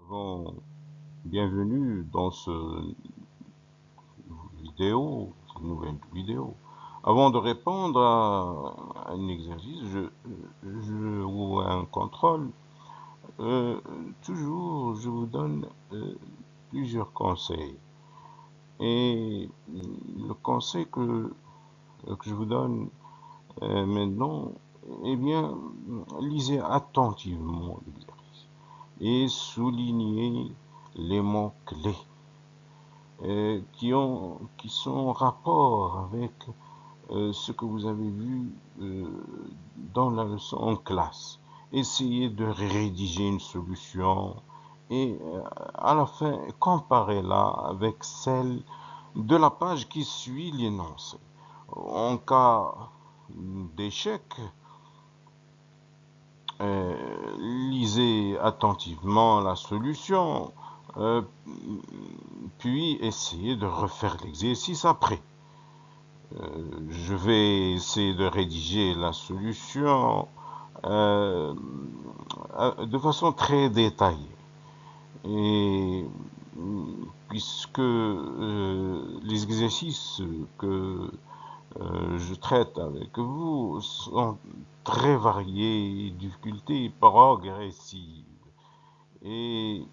Bon, bienvenue dans cette nouvelle vidéo. Avant de répondre à un exercice ou à un contrôle, euh, toujours je vous donne plusieurs conseils. Et le conseil que je vous donne maintenant, eh bien, lisez attentivement l'exercice et soulignez les mots clés qui sont en rapport avec ce que vous avez vu dans la leçon en classe. Essayez de rédiger une solution et à la fin, comparez-la avec celle de la page qui suit l'énoncé. En cas d'échec, lisez attentivement la solution, euh, puis essayez de refaire l'exercice après. Je vais essayer de rédiger la solution euh, de façon très détaillée. Et puisque les exercices que je traite avec vous sont très variés, difficultés progressives. Et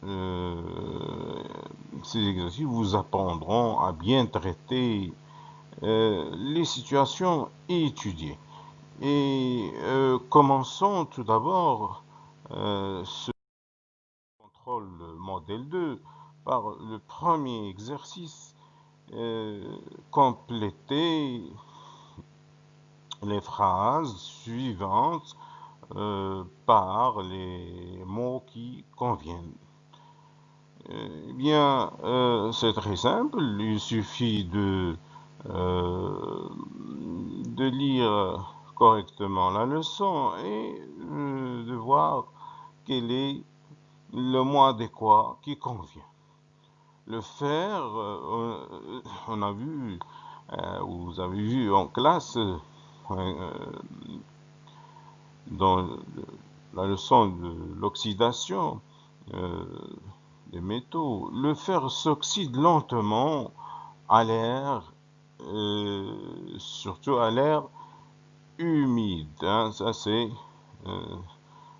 euh, ces exercices vous apprendront à bien traiter les situations étudiées. Et commençons tout d'abord ce contrôle modèle 2 par le premier exercice. Compléter les phrases suivantes par les mots qui conviennent. Eh bien, c'est très simple. Il suffit de lire correctement la leçon et de voir quel est le mot adéquat qui convient. Le faire, on a vu, vous avez vu en classe, dans la leçon de l'oxydation des métaux, le fer s'oxyde lentement à l'air, surtout à l'air humide. Hein, ça c'est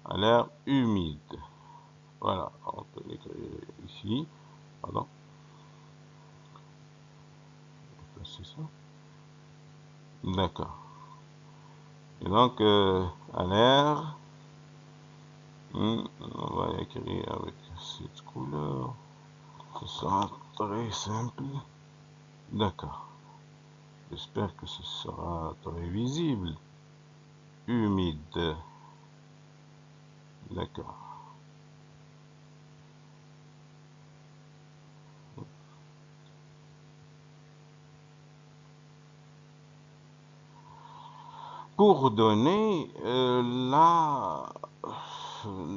à l'air humide. Voilà, on peut l'écrire ici. Pardon, c'est ça. D'accord. Et donc, à l'air, on va écrire avec cette couleur. Ce sera très simple. D'accord. J'espère que ce sera très visible. Humide. D'accord. Pour donner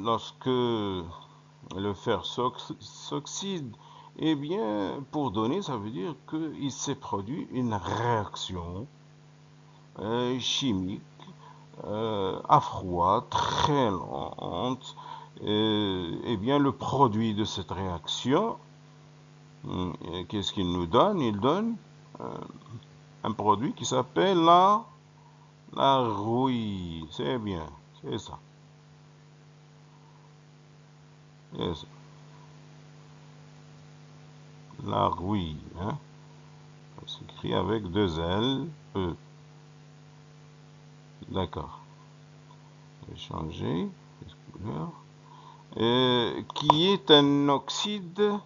lorsque le fer s'oxyde, eh bien, pour donner, ça veut dire qu'il s'est produit une réaction chimique à froid, très lente. Eh bien, le produit de cette réaction, qu'est-ce qu'il nous donne? Il donne un produit qui s'appelle la rouille. C'est bien, c'est ça. C'est ça. La rouille, hein? Ça s'écrit avec deux L, E. D'accord. Je vais changer de couleur. Qui est un oxyde.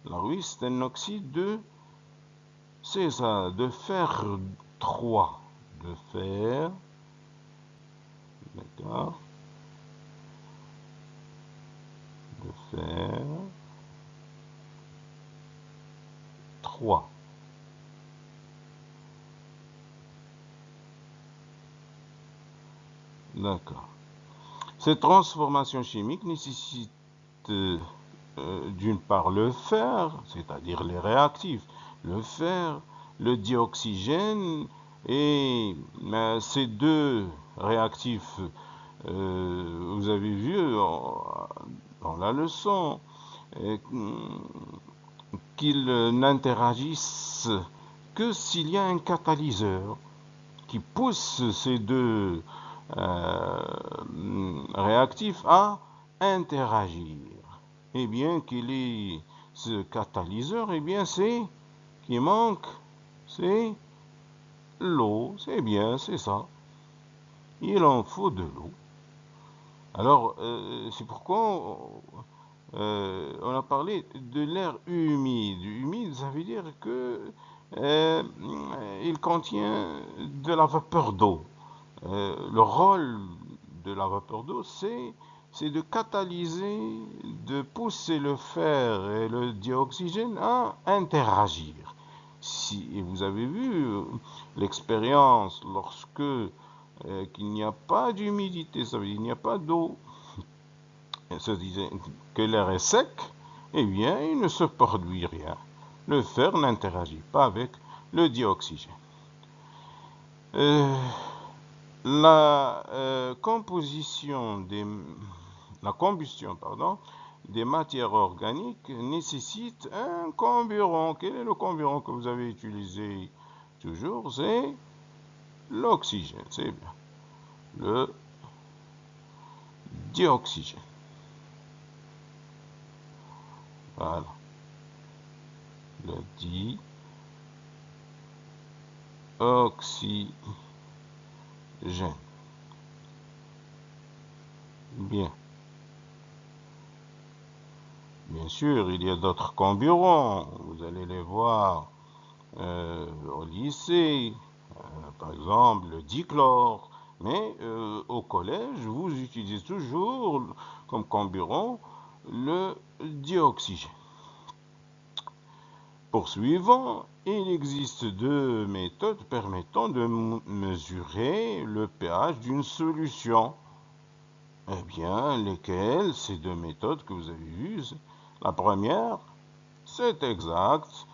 La rouille, c'est un oxyde c'est ça, de fer 3. De fer. D'accord. De fer 3. D'accord. Cette transformation chimique nécessite d'une part le fer, c'est-à-dire les réactifs, le fer, le dioxygène, et ces deux réactifs Vous avez vu dans la leçon qu'ils n'interagissent que s'il y a un catalyseur qui pousse ces deux réactifs à interagir. Eh bien, quel est ce catalyseur? Eh bien, c'est qui manque, c'est l'eau. C'est bien, c'est ça. Il en faut de l'eau. Alors, c'est pourquoi on a parlé de l'air humide. Humide, ça veut dire que il contient de la vapeur d'eau. Le rôle de la vapeur d'eau, c'est de catalyser, de pousser le fer et le dioxygène à interagir. Si vous avez vu l'expérience lorsque qu'il n'y a pas d'humidité, ça veut dire qu'il n'y a pas d'eau, ça disait que l'air est sec, eh bien, il ne se produit rien. Le fer n'interagit pas avec le dioxygène. La combustion, des matières organiques nécessite un carburant. Quel est le carburant que vous avez utilisé toujours? C'est l'oxygène, c'est bien. Le dioxygène. Voilà. Le dioxygène. Bien. Bien sûr, il y a d'autres carburants. Vous allez les voir au lycée. Par exemple, le dichlore. Mais au collège, vous utilisez toujours comme carburant le dioxygène. Poursuivant, il existe deux méthodes permettant de mesurer le pH d'une solution. Eh bien, lesquelles ces deux méthodes que vous avez vues? La première, c'est exact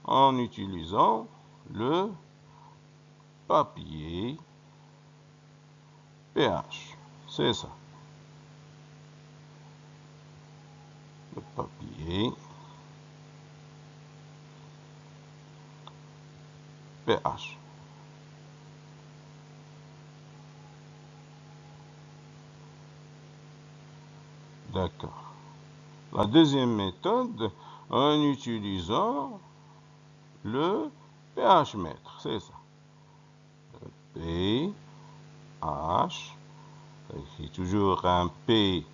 en utilisant le papier pH. C'est ça. Le papier pH. D'accord. La deuxième méthode, en utilisant le pH mètre. C'est ça. Le pH. C'est toujours un P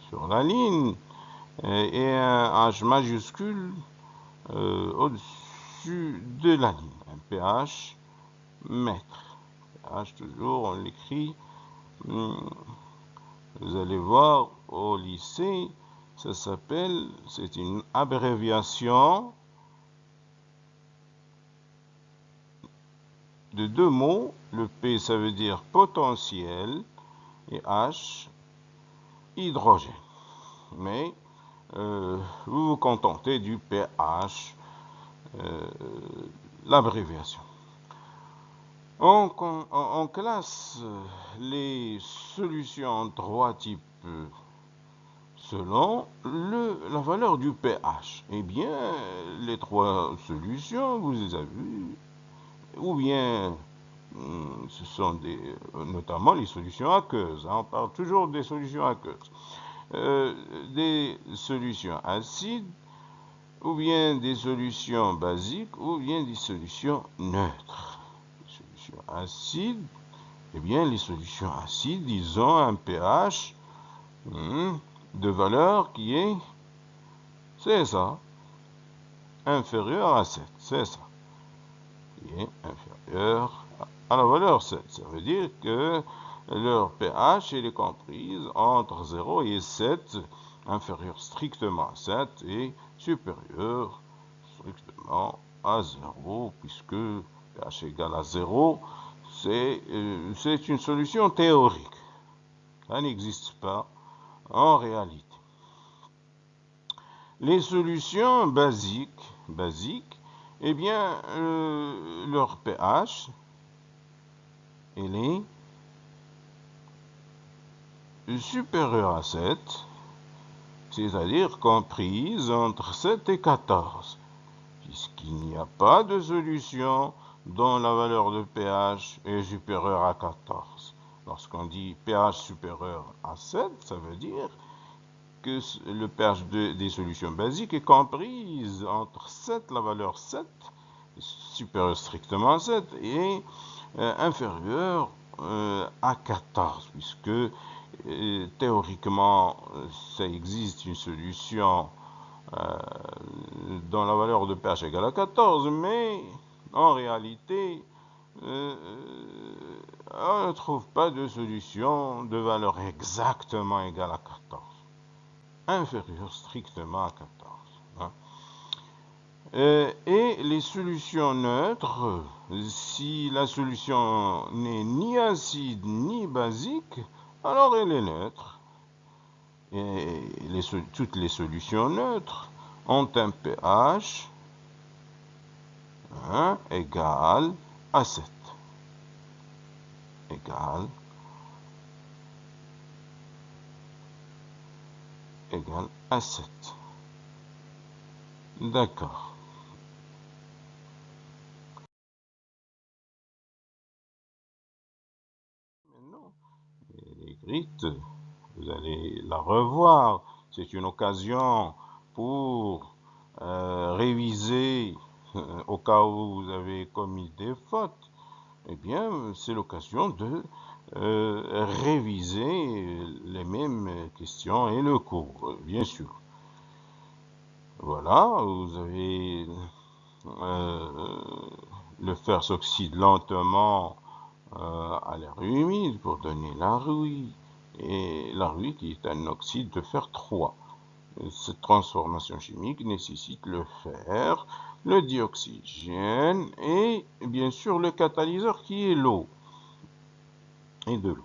sur la ligne et un H majuscule au-dessus de la ligne. Un pH mètre. pH toujours, on l'écrit. Vous allez voir au lycée, ça s'appelle, c'est une abréviation de deux mots. Le P, ça veut dire potentiel et H, hydrogène. Mais vous vous contentez du pH, l'abréviation. On classe les solutions en trois types selon la valeur du pH. Eh bien, les trois solutions, vous les avez vues, ou bien ce sont notamment les solutions aqueuses. On parle toujours des solutions aqueuses. Des solutions acides, ou bien des solutions basiques, ou bien des solutions neutres. Les solutions acides, eh bien, les solutions acides, ils ont un pH de valeur qui est, c'est ça, inférieur à 7, c'est ça, qui est inférieur à la valeur 7. Ça veut dire que leur pH est comprise entre 0 et 7, inférieur strictement à 7 et supérieur strictement à 0, puisque pH égale à 0, c'est une solution théorique. Ça n'existe pas en réalité. Les solutions basiques, eh bien, leur pH, elle est supérieure à 7, c'est-à-dire comprise entre 7 et 14, puisqu'il n'y a pas de solution dont la valeur de pH est supérieure à 14. Lorsqu'on dit pH supérieur à 7, ça veut dire que le pH des solutions basiques est comprise entre 7, la valeur 7, supérieure strictement à 7, et inférieure à 14, puisque théoriquement, ça existe une solution dont la valeur de pH égale à 14, mais en réalité, on ne trouve pas de solution de valeur exactement égale à 14, inférieure strictement à 14. Hein. Et les solutions neutres, si la solution n'est ni acide ni basique, alors elle est neutre. Et toutes les solutions neutres ont un pH égal à 7. Égal à 7. D'accord. Maintenant, l'écrite, vous allez la revoir. C'est une occasion pour réviser au cas où vous avez commis des fautes. Eh bien, c'est l'occasion de réviser les mêmes questions et le cours, bien sûr. Voilà, vous avez le fer s'oxyde lentement à l'air humide pour donner la rouille, et la rouille qui est un oxyde de fer 3. Cette transformation chimique nécessite le fer, le dioxygène et bien sûr le catalyseur qui est l'eau et de l'eau.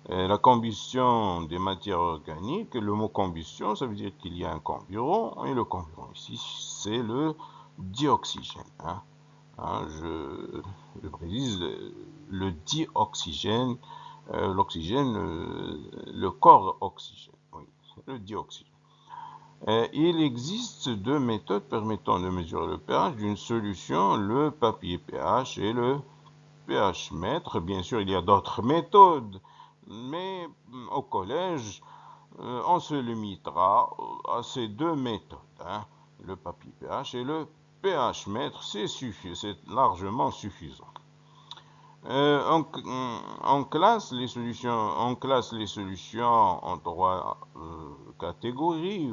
La combustion des matières organiques, le mot combustion, ça veut dire qu'il y a un carburant, et le carburant ici, c'est le dioxygène. Je précise, le dioxygène, l'oxygène, le corps oxygène, oui, le dioxygène. Il existe deux méthodes permettant de mesurer le pH d'une solution, le papier pH et le pH mètre. Bien sûr, il y a d'autres méthodes, mais au collège, on se limitera à ces deux méthodes, le papier pH et le pH mètre, c'est largement suffisant. On classe les solutions en trois catégories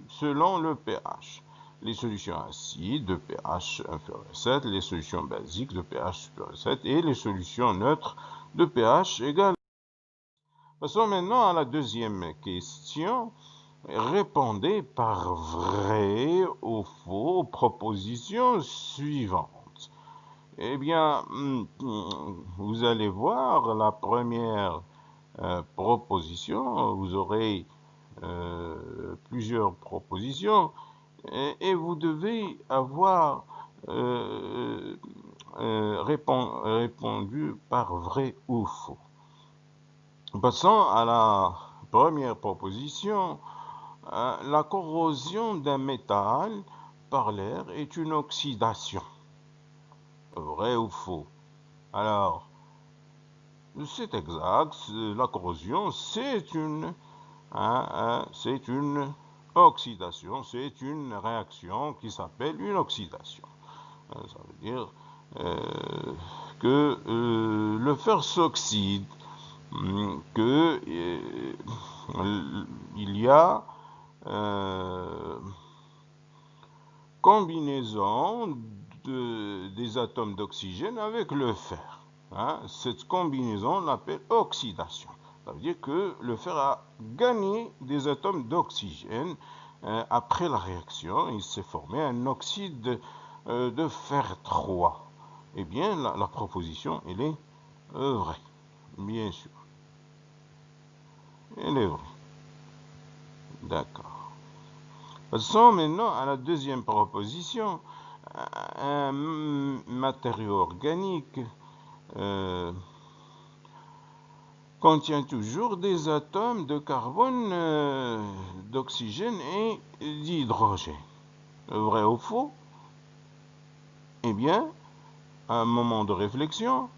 selon le pH. Les solutions acides de pH inférieur à 7, les solutions basiques de pH supérieur à 7 et les solutions neutres de pH égal. Passons maintenant à la deuxième question. Répondez par vrai ou faux aux propositions suivantes. Eh bien, vous allez voir la première proposition. Vous aurez plusieurs propositions et vous devez avoir répondu par vrai ou faux. Passons à la première proposition. La corrosion d'un métal par l'air est une oxydation. Vrai ou faux? Alors, c'est exact. La corrosion, c'est une oxydation. C'est une réaction qui s'appelle une oxydation. Ça veut dire que le fer s'oxyde, que il y a combinaison des atomes d'oxygène avec le fer. Cette combinaison, on l'appelle oxydation. Ça veut dire que le fer a gagné des atomes d'oxygène. Après la réaction, il s'est formé un oxyde de fer 3. Eh bien, la proposition, elle est vraie, bien sûr. Elle est vraie. D'accord. Passons maintenant à la deuxième proposition. Un matériau organique contient toujours des atomes de carbone, d'oxygène et d'hydrogène. Vrai ou faux? Eh bien, à un moment de réflexion,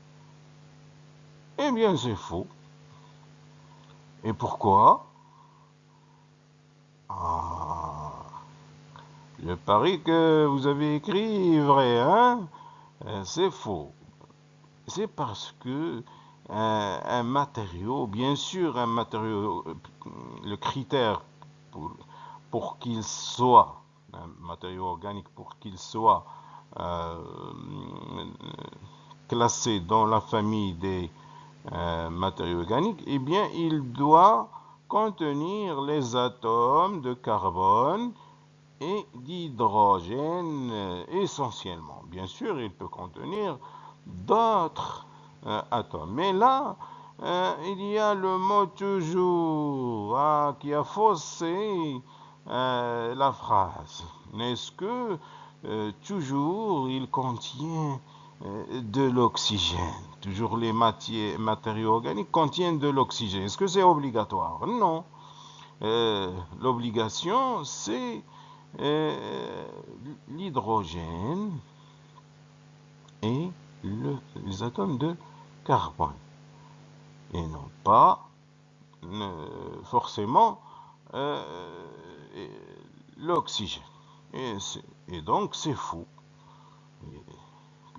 eh bien c'est faux. Et pourquoi? Ah, je parie que vous avez écrit vrai, hein? C'est faux. C'est parce que un matériau, bien sûr, un matériau, le critère pour qu'il soit, un matériau organique, pour qu'il soit euh, classé dans la famille des matériaux organiques, eh bien, il doit contenir les atomes de carbone et d'hydrogène essentiellement. Bien sûr, il peut contenir d'autres atomes. Mais là, il y a le mot toujours qui a faussé la phrase. Est-ce que toujours il contient de l'oxygène? Toujours les matériaux organiques contiennent de l'oxygène. Est-ce que c'est obligatoire? Non. L'obligation, c'est l'hydrogène et les atomes de carbone, et non pas forcément l'oxygène. Et donc c'est faux,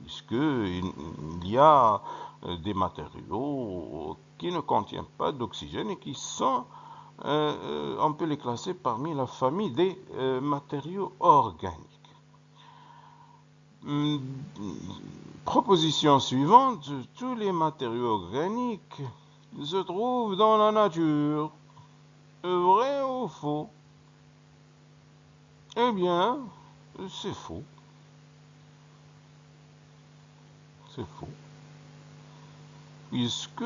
puisqu'il y a des matériaux qui ne contiennent pas d'oxygène et qui sont, on peut les classer parmi la famille des matériaux organiques. Proposition suivante, tous les matériaux organiques se trouvent dans la nature. Vrai ou faux? Eh bien, c'est faux. C'est faux. Puisque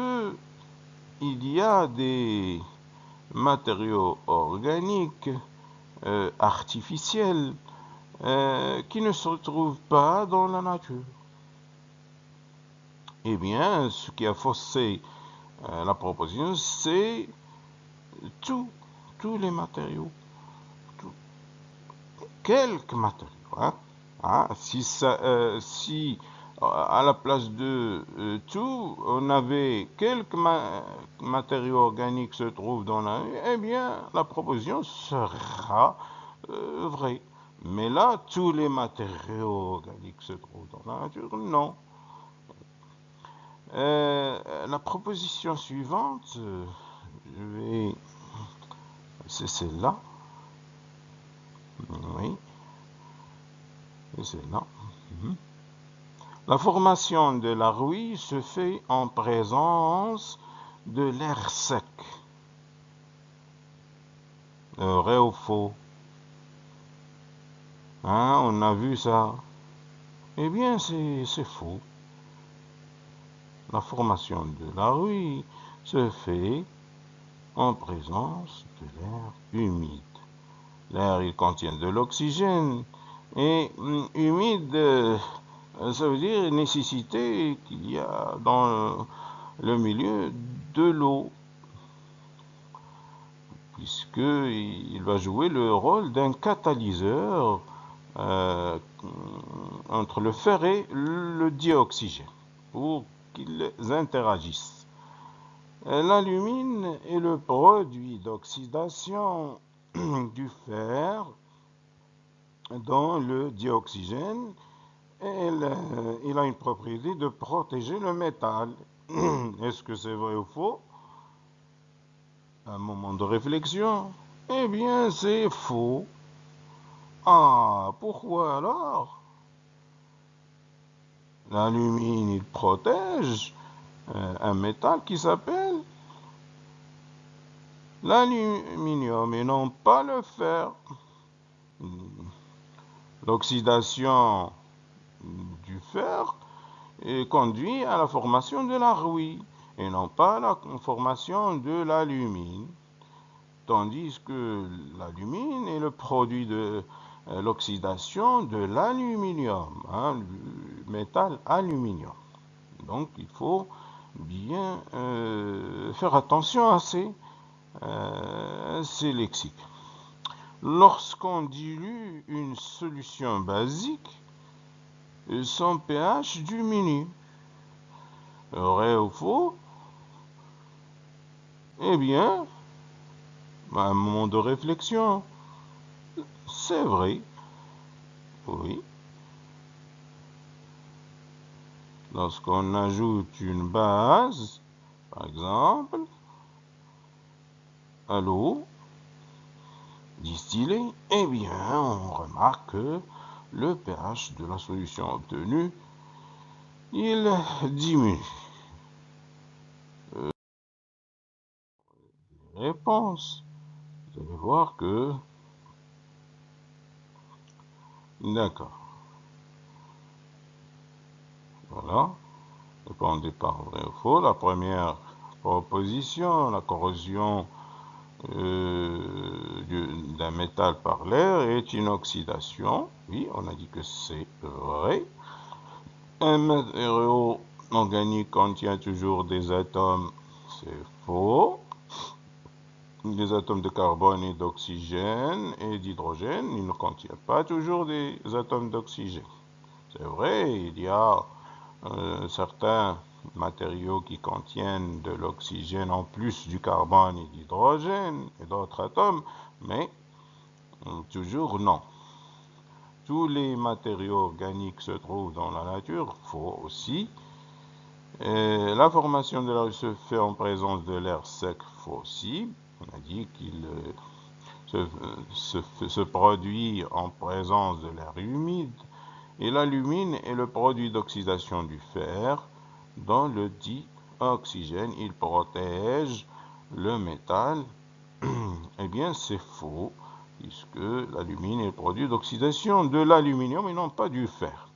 il y a des matériaux organiques artificiels qui ne se trouvent pas dans la nature. Eh bien, ce qui a faussé la proposition, c'est tous les matériaux. Quelques matériaux. Si à la place de tout, on avait quelques matériaux organiques se trouvent dans la rue, eh bien, la proposition sera vraie. Mais là, tous les matériaux organiques se trouvent dans la nature, non. La proposition suivante, c'est celle-là. Oui, c'est celle-là. La formation de la rouille se fait en présence de l'air sec. Vrai ou faux? On a vu ça. Eh bien, c'est faux. La formation de la rouille se fait en présence de l'air humide. L'air, il contient de l'oxygène. Et humide, ça veut dire nécessité qu'il y a dans le milieu de l'eau, puisqu'il va jouer le rôle d'un catalyseur entre le fer et le dioxygène pour qu'ils interagissent. L'alumine est le produit d'oxydation du fer dans le dioxygène. Il a une propriété de protéger le métal. Est-ce que c'est vrai ou faux? Un moment de réflexion. Eh bien, c'est faux. Ah, pourquoi alors? L'alumine, il protège un métal qui s'appelle l'aluminium et non pas le fer. L'oxydation du fer conduit à la formation de la rouille et non pas à la formation de l'alumine. Tandis que l'alumine est le produit de l'oxydation de l'aluminium, le métal aluminium. Donc il faut bien faire attention à ces lexiques. Lorsqu'on dilue une solution basique, son pH diminue. Vrai ou faux? Eh bien, à un moment de réflexion, c'est vrai. Oui. Lorsqu'on ajoute une base, par exemple, à l'eau distillée, eh bien, on remarque que le pH de la solution obtenue, il diminue. Réponse. Vous allez voir que... D'accord. Voilà. Répondez par vrai ou faux. La première proposition, la corrosion d'un métal par l'air est une oxydation. Oui, on a dit que c'est vrai. Un matériau organique contient toujours des atomes. C'est faux. Des atomes de carbone et d'oxygène et d'hydrogène. Il ne contient pas toujours des atomes d'oxygène. C'est vrai, il y a certains matériaux qui contiennent de l'oxygène en plus du carbone et d'hydrogène et d'autres atomes, mais toujours non. Tous les matériaux organiques se trouvent dans la nature, faux aussi. La formation de la rue se fait en présence de l'air sec, faux aussi. On a dit qu'il se produit en présence de l'air humide. Et l'alumine est le produit d'oxydation du fer dont le dioxygène, il protège le métal. Eh bien, c'est faux, puisque l'alumine est le produit d'oxydation de l'aluminium et non pas du fer.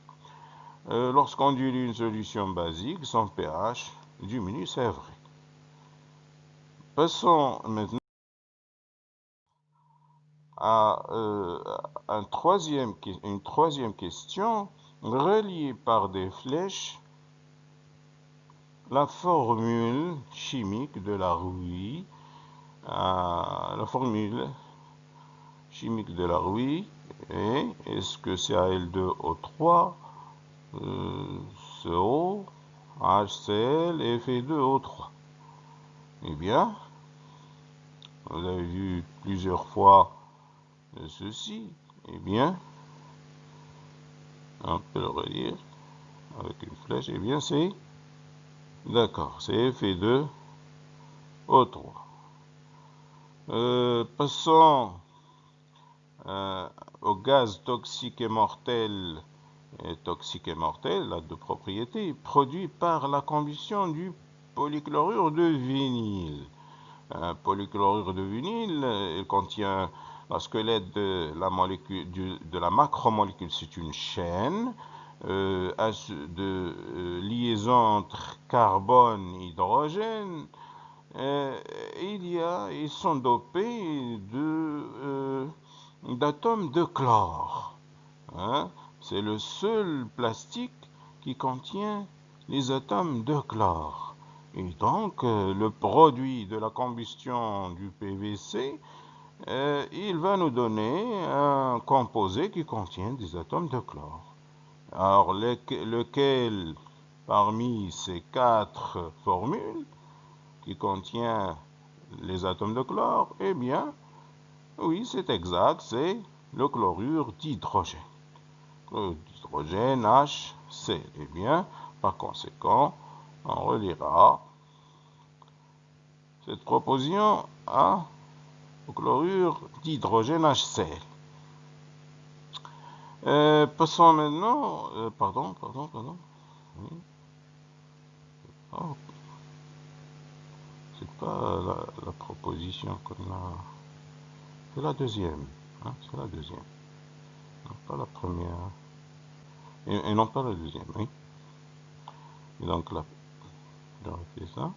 Lorsqu'on dilue une solution basique, son pH diminue, c'est vrai. Passons maintenant à une troisième question reliée par des flèches. La formule chimique de la rouille, la formule chimique de la rouille est-ce que c'est Al2O3, CO, HCl et Fe2O3? Eh bien, vous avez vu plusieurs fois ceci. Eh bien, on peut le relire avec une flèche. Eh bien, c'est d'accord, c'est Fe2O3. Passons au gaz toxique et mortel. Toxique et mortel a deux propriétés, produit par la combustion du polychlorure de vinyle. Un polychlorure de vinyle, il contient la squelette de la macromolécule, c'est une chaîne de liaison entre carbone et hydrogène. Ils sont dopés d'atomes de chlore. Hein? C'est le seul plastique qui contient les atomes de chlore. Et donc, le produit de la combustion du PVC, il va nous donner un composé qui contient des atomes de chlore. Alors, lequel parmi ces quatre formules qui contient les atomes de chlore? Eh bien, oui, c'est exact, c'est le chlorure d'hydrogène. D'hydrogène HC. Eh bien, par conséquent, on reliera cette proposition au chlorure d'hydrogène HCl. Passons maintenant... pardon. Oui. Oh, c'est pas la proposition qu'on a... C'est la deuxième. Hein, c'est la deuxième. Non, pas la première. Et non pas la deuxième, oui. Et donc là, j'aurais fait ça.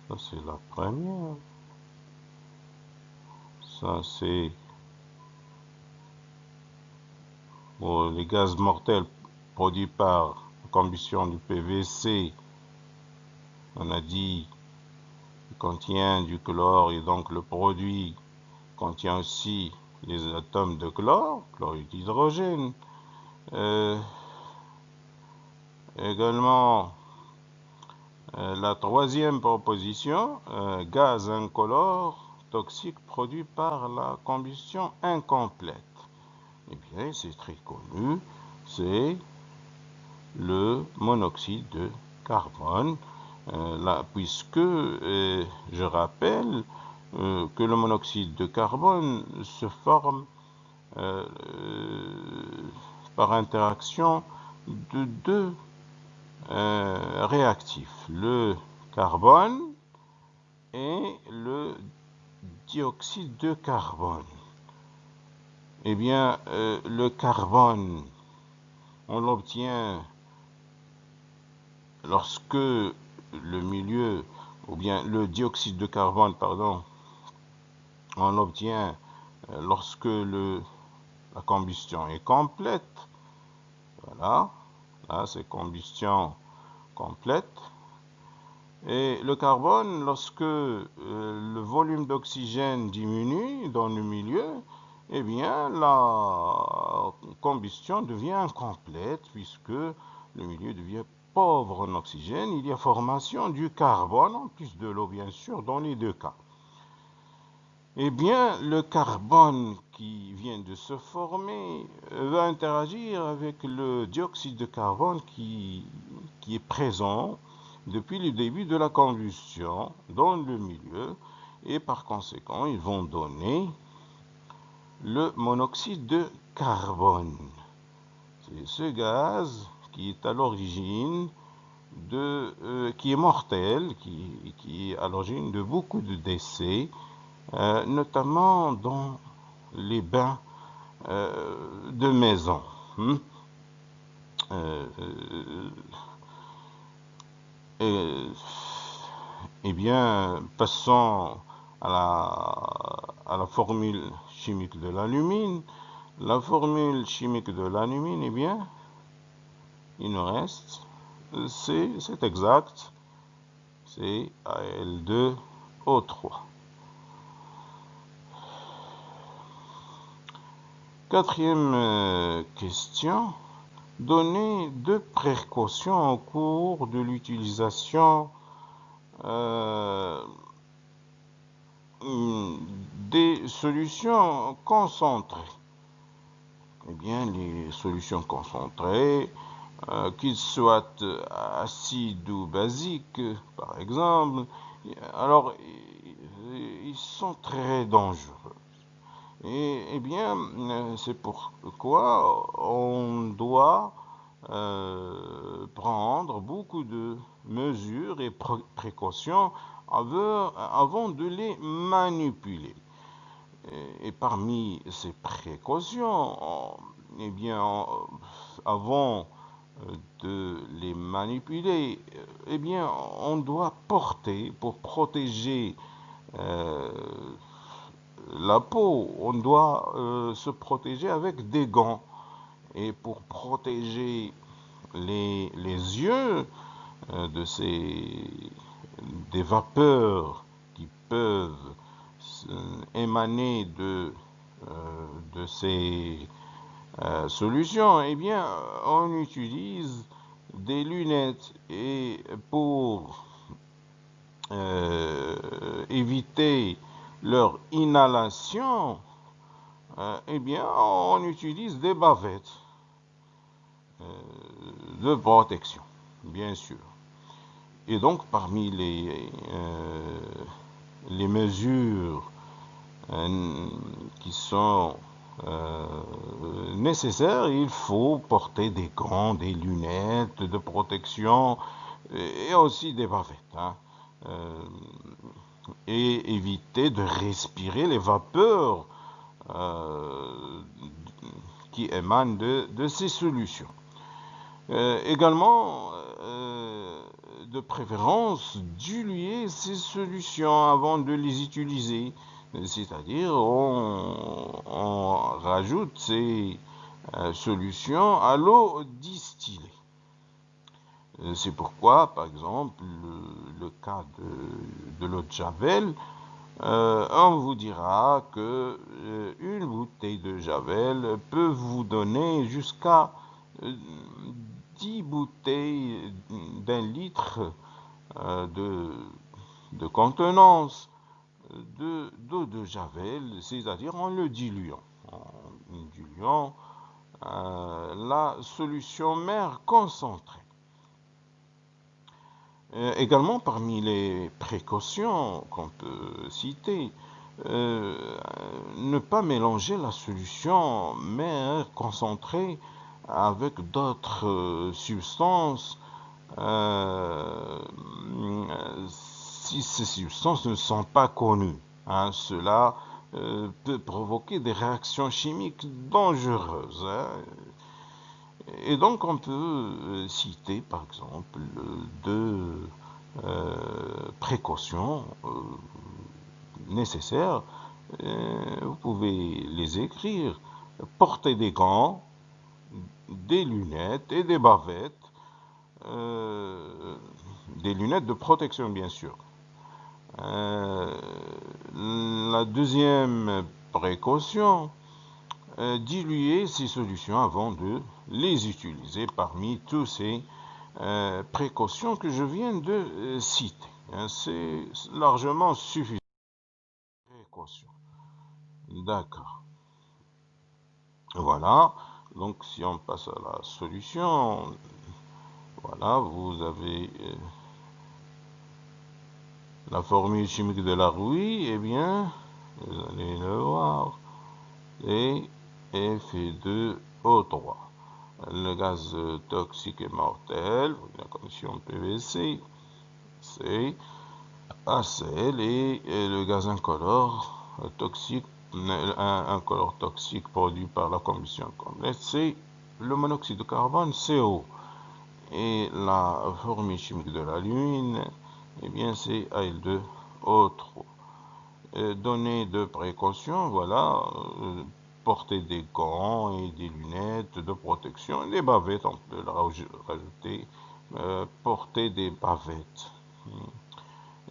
Ça, c'est la première. Ça, c'est les gaz mortels produits par combustion du PVC On a dit qu'il contient du chlore et donc le produit contient aussi les atomes de chlore, chlorure d'hydrogène. Également, la troisième proposition, gaz incolore toxique produit par la combustion incomplète. Eh bien, c'est très connu, c'est le monoxyde de carbone, puisque je rappelle que le monoxyde de carbone se forme par interaction de deux réactifs, le carbone et le dioxyde de carbone. Eh bien, le carbone, on l'obtient lorsque le milieu, ou bien le dioxyde de carbone, pardon, on l'obtient lorsque la combustion est complète. Voilà, là c'est combustion complète. Et le carbone, lorsque le volume d'oxygène diminue dans le milieu, eh bien la combustion devient incomplète puisque le milieu devient pauvre en oxygène. Il y a formation du carbone, en plus de l'eau bien sûr, dans les deux cas. Eh bien, le carbone qui vient de se former va interagir avec le dioxyde de carbone qui est présent depuis le début de la combustion dans le milieu et par conséquent, ils vont donner le monoxyde de carbone. C'est ce gaz qui est à l'origine qui est mortel, qui est à l'origine de beaucoup de décès, notamment dans les bains de maison. Eh bien, passons à la formule chimique de l'alumine. La formule chimique de l'alumine, eh bien, il nous reste, c'est exact, c'est Al2O3. Quatrième question. Donner deux précautions au cours de l'utilisation des solutions concentrées. Eh bien, les solutions concentrées, qu'ils soient acides ou basiques, par exemple, alors ils sont très dangereux. Et eh bien, c'est pourquoi on doit prendre beaucoup de mesures et précautions avant de les manipuler. Et parmi ces précautions, eh bien, avant de les manipuler, eh bien, on doit porter pour protéger la peau, on doit se protéger avec des gants. Et pour protéger les yeux des vapeurs qui peuvent émaner de ces solutions, eh bien, on utilise des lunettes. Et pour éviter leur inhalation, eh bien, on utilise des bavettes de protection, bien sûr. Et donc, parmi les mesures qui sont nécessaires, il faut porter des gants, des lunettes de protection et aussi des bavettes. Et éviter de respirer les vapeurs qui émanent de ces solutions. Également, de préférence, diluer ces solutions avant de les utiliser. C'est-à-dire, on rajoute ces solutions à l'eau distillée. C'est pourquoi, par exemple, le cas de l'eau de Javel, on vous dira que une bouteille de Javel peut vous donner jusqu'à 10 bouteilles d'1 litre de contenance d'eau de Javel, c'est-à-dire en le diluant, la solution mère concentrée. Également, parmi les précautions qu'on peut citer, ne pas mélanger la solution mère concentrée avec d'autres substances si ces substances ne sont pas connues. Cela peut provoquer des réactions chimiques dangereuses. Et donc on peut citer par exemple deux précautions nécessaires. Vous pouvez les écrire. Porter des gants, des lunettes et des bavettes. Des lunettes de protection bien sûr. La deuxième précaution, diluer ces solutions avant de les utiliser parmi tous ces précautions que je viens de citer. C'est largement suffisant. Précaution. D'accord. Voilà. Donc si on passe à la solution, voilà, vous avez la formule chimique de la rouille, eh bien, vous allez le voir, et Fe2O3. Le gaz toxique et mortel, la commission PVC, c'est HCl, et le gaz incolore toxique, incolore toxique produit par la combustion complète, c'est le monoxyde de carbone, CO. Et la formule chimique de l'alumine, eh bien, c'est Al2O3. Données de précaution, voilà, porter des gants et des lunettes de protection, des bavettes, on peut rajouter, porter des bavettes,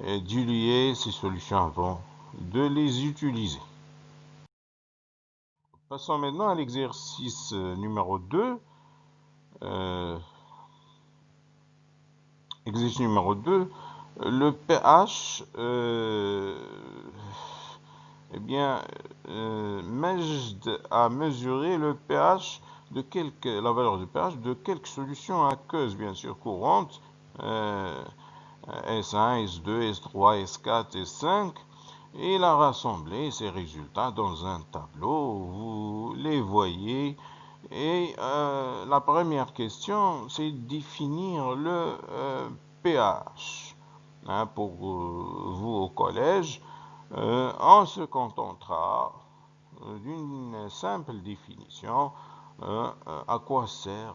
et diluer ces solutions avant de les utiliser. Passons maintenant à l'exercice numéro 2. Exercice numéro 2, le pH, eh bien, Majd a mesuré le pH la valeur du pH de quelques solutions aqueuses, bien sûr, courantes, S1, S2, S3, S4, S5, et il a rassemblé ces résultats dans un tableau, vous les voyez, et la première question, c'est de définir le pH. Pour vous au collège, on se contentera d'une simple définition. À quoi sert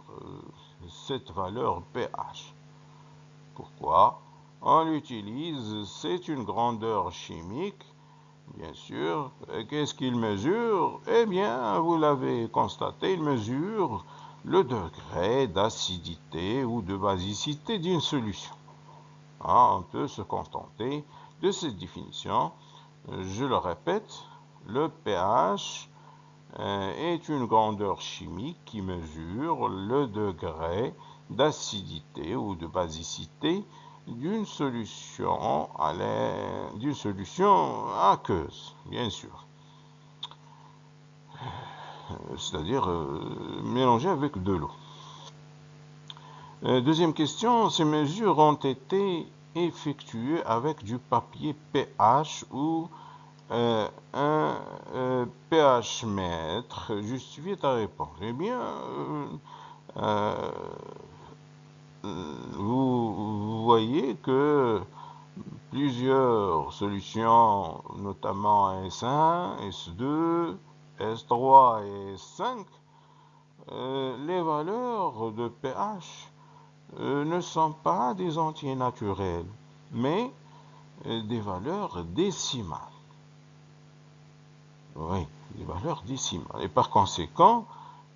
cette valeur pH? Pourquoi on l'utilise? C'est une grandeur chimique, bien sûr. Qu'est-ce qu'il mesure? Eh bien, vous l'avez constaté, il mesure le degré d'acidité ou de basicité d'une solution. On peut se contenter de cette définition. Je le répète, le pH est une grandeur chimique qui mesure le degré d'acidité ou de basicité d'une solution aqueuse, bien sûr. C'est-à-dire mélangée avec de l'eau. Deuxième question, ces mesures ont été effectuées avec du papier pH ou un pH mètre. Justifie ta réponse. Eh bien, vous voyez que plusieurs solutions, notamment S1, S2, S3 et S5, les valeurs de pH ne sont pas des entiers naturels, mais des valeurs décimales. Oui, des valeurs décimales. Et par conséquent,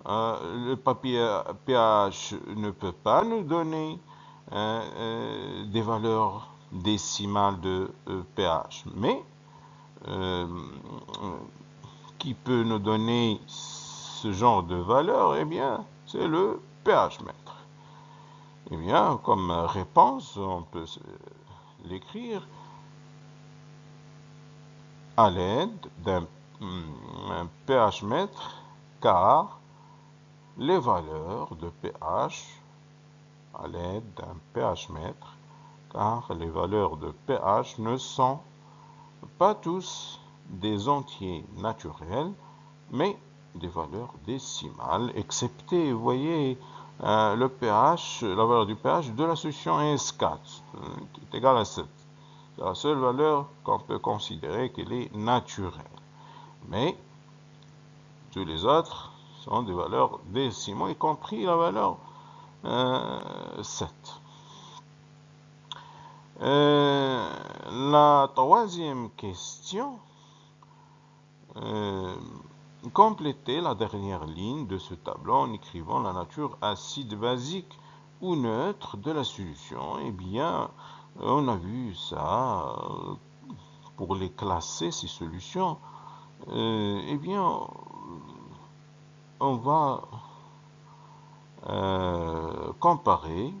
le papier pH ne peut pas nous donner des valeurs décimales de pH. Mais qui peut nous donner ce genre de valeur? Eh bien, c'est le pH mètre. Eh bien, comme réponse, on peut l'écrire à l'aide d'un pH mètre, car les valeurs de pH, à l'aide d'un pH mètre, car les valeurs de pH ne sont pas tous des entiers naturels, mais des valeurs décimales, excepté, vous voyez, le pH, la valeur du pH de la solution S4, qui est égale à 7. C'est la seule valeur qu'on peut considérer qu'elle est naturelle. Mais tous les autres sont des valeurs décimales, y compris la valeur 7. La troisième question, complétez la dernière ligne de ce tableau en écrivant la nature acide, basique ou neutre de la solution. Eh bien, on a vu ça pour les classer, ces solutions. Eh bien, on va comparer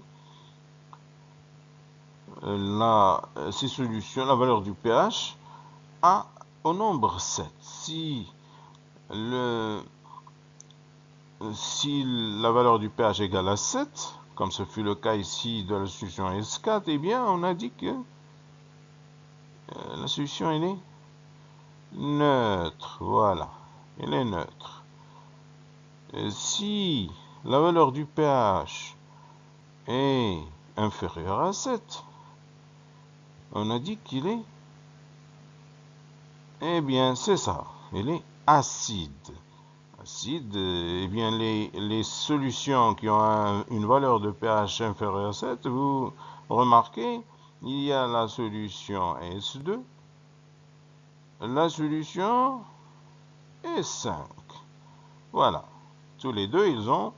ces solutions, la valeur du pH, au nombre 7. Si la valeur du pH égale à 7, comme ce fut le cas ici de la solution S4, eh bien, on a dit que la solution, elle est neutre. Voilà, elle est neutre. Si la valeur du pH est inférieure à 7, on a dit qu'il est, eh bien, c'est ça, il est acide. Acide, eh bien, les solutions qui ont une valeur de pH inférieure à 7, vous remarquez, il y a la solution S2, la solution S5. Voilà, tous les deux, ils ont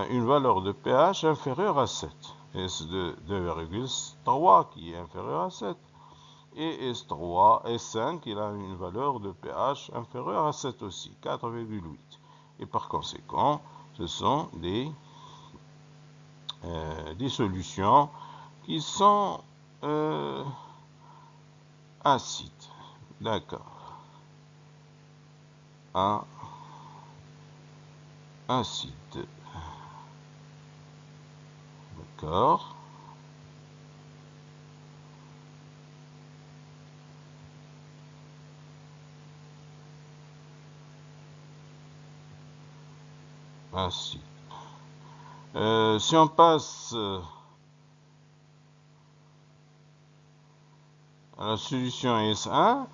une valeur de pH inférieure à 7. S2, 2,3 qui est inférieur à 7. Et S3, S5, il a une valeur de pH inférieure à 7 aussi, 4,8. Et par conséquent, ce sont des solutions qui sont acides. D'accord. Acide. D'accord. Acide. Si on passe à la solution S1,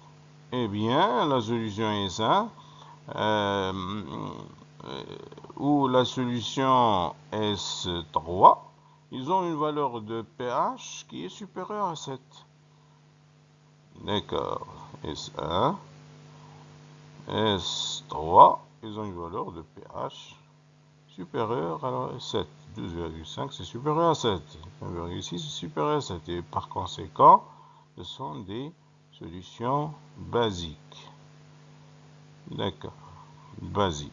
eh bien, la solution S1, ou la solution S3, ils ont une valeur de pH qui est supérieure à 7. D'accord. S1, S3, ils ont une valeur de pH supérieure à 7. 12,5, c'est supérieur à 7. 1,6, c'est supérieur à 7. Et par conséquent, ce sont des solutions basiques. D'accord. Basiques.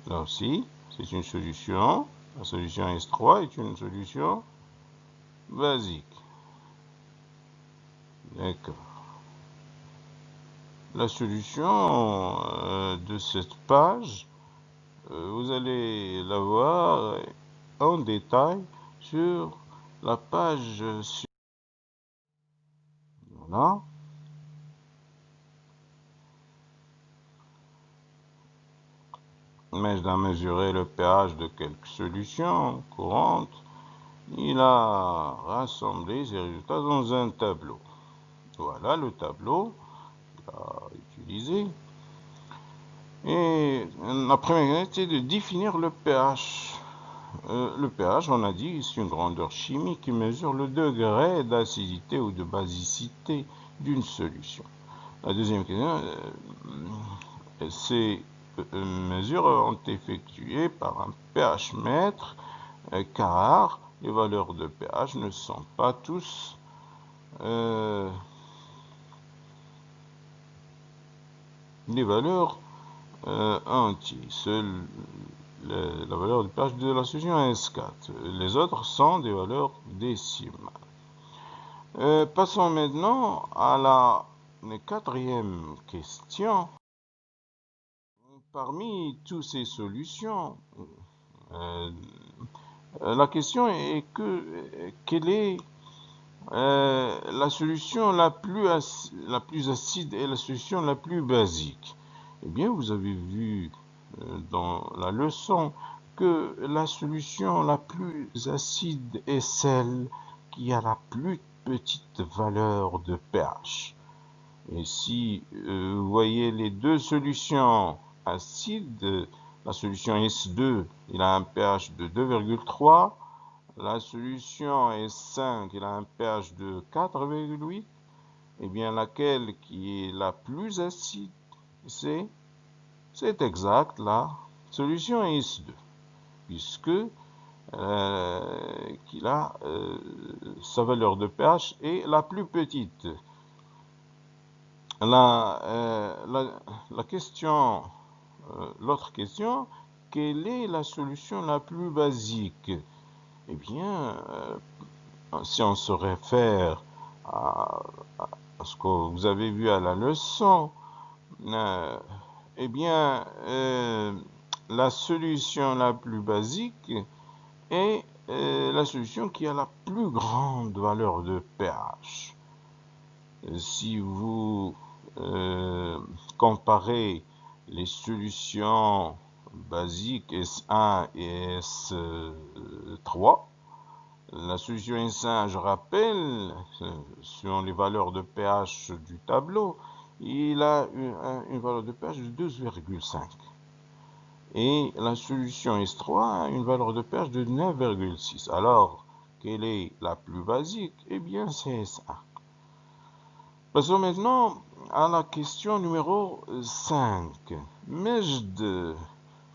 Là aussi, c'est une solution. La solution S3 est une solution basique. D'accord. La solution de cette page, vous allez la voir en détail sur la page suivante. Voilà. Mais je dois mesurer le pH de quelques solutions courantes. Il a rassemblé ces résultats dans un tableau. Voilà le tableau qu'il a utilisé. Et la première étape, c'est de définir le pH. le pH, on a dit, c'est une grandeur chimique qui mesure le degré d'acidité ou de basicité d'une solution. La deuxième question, ces mesures ont été effectuées par un pH mètre, car les valeurs de pH ne sont pas tous des valeurs entières. Seule la valeur de pH de la solution est S4. Les autres sont des valeurs décimales. Passons maintenant à la quatrième question. Parmi toutes ces solutions, la question est quelle est la solution la plus acide et la solution la plus basique? Eh bien, vous avez vu dans la leçon que la solution la plus acide est celle qui a la plus petite valeur de pH. Et si vous voyez les deux solutions acides, la solution S2, il a un pH de 2,3, la solution S5, il a un pH de 4,8, et bien laquelle qui est la plus acide? C'est exact la solution S2, puisque qu'il a sa valeur de pH est la plus petite. La question, l'autre question, quelle est la solution la plus basique? Eh bien, si on se réfère à ce que vous avez vu à la leçon, eh bien, la solution la plus basique est la solution qui a la plus grande valeur de pH. Si vous comparez les solutions basiques S1 et S3, la solution S1, je rappelle, selon les valeurs de pH du tableau, il a une valeur de pH de 2,5. Et la solution S3 a une valeur de pH de 9,6. Alors, quelle est la plus basique? Eh bien, c'est S1. Passons maintenant à la question numéro 5. Majd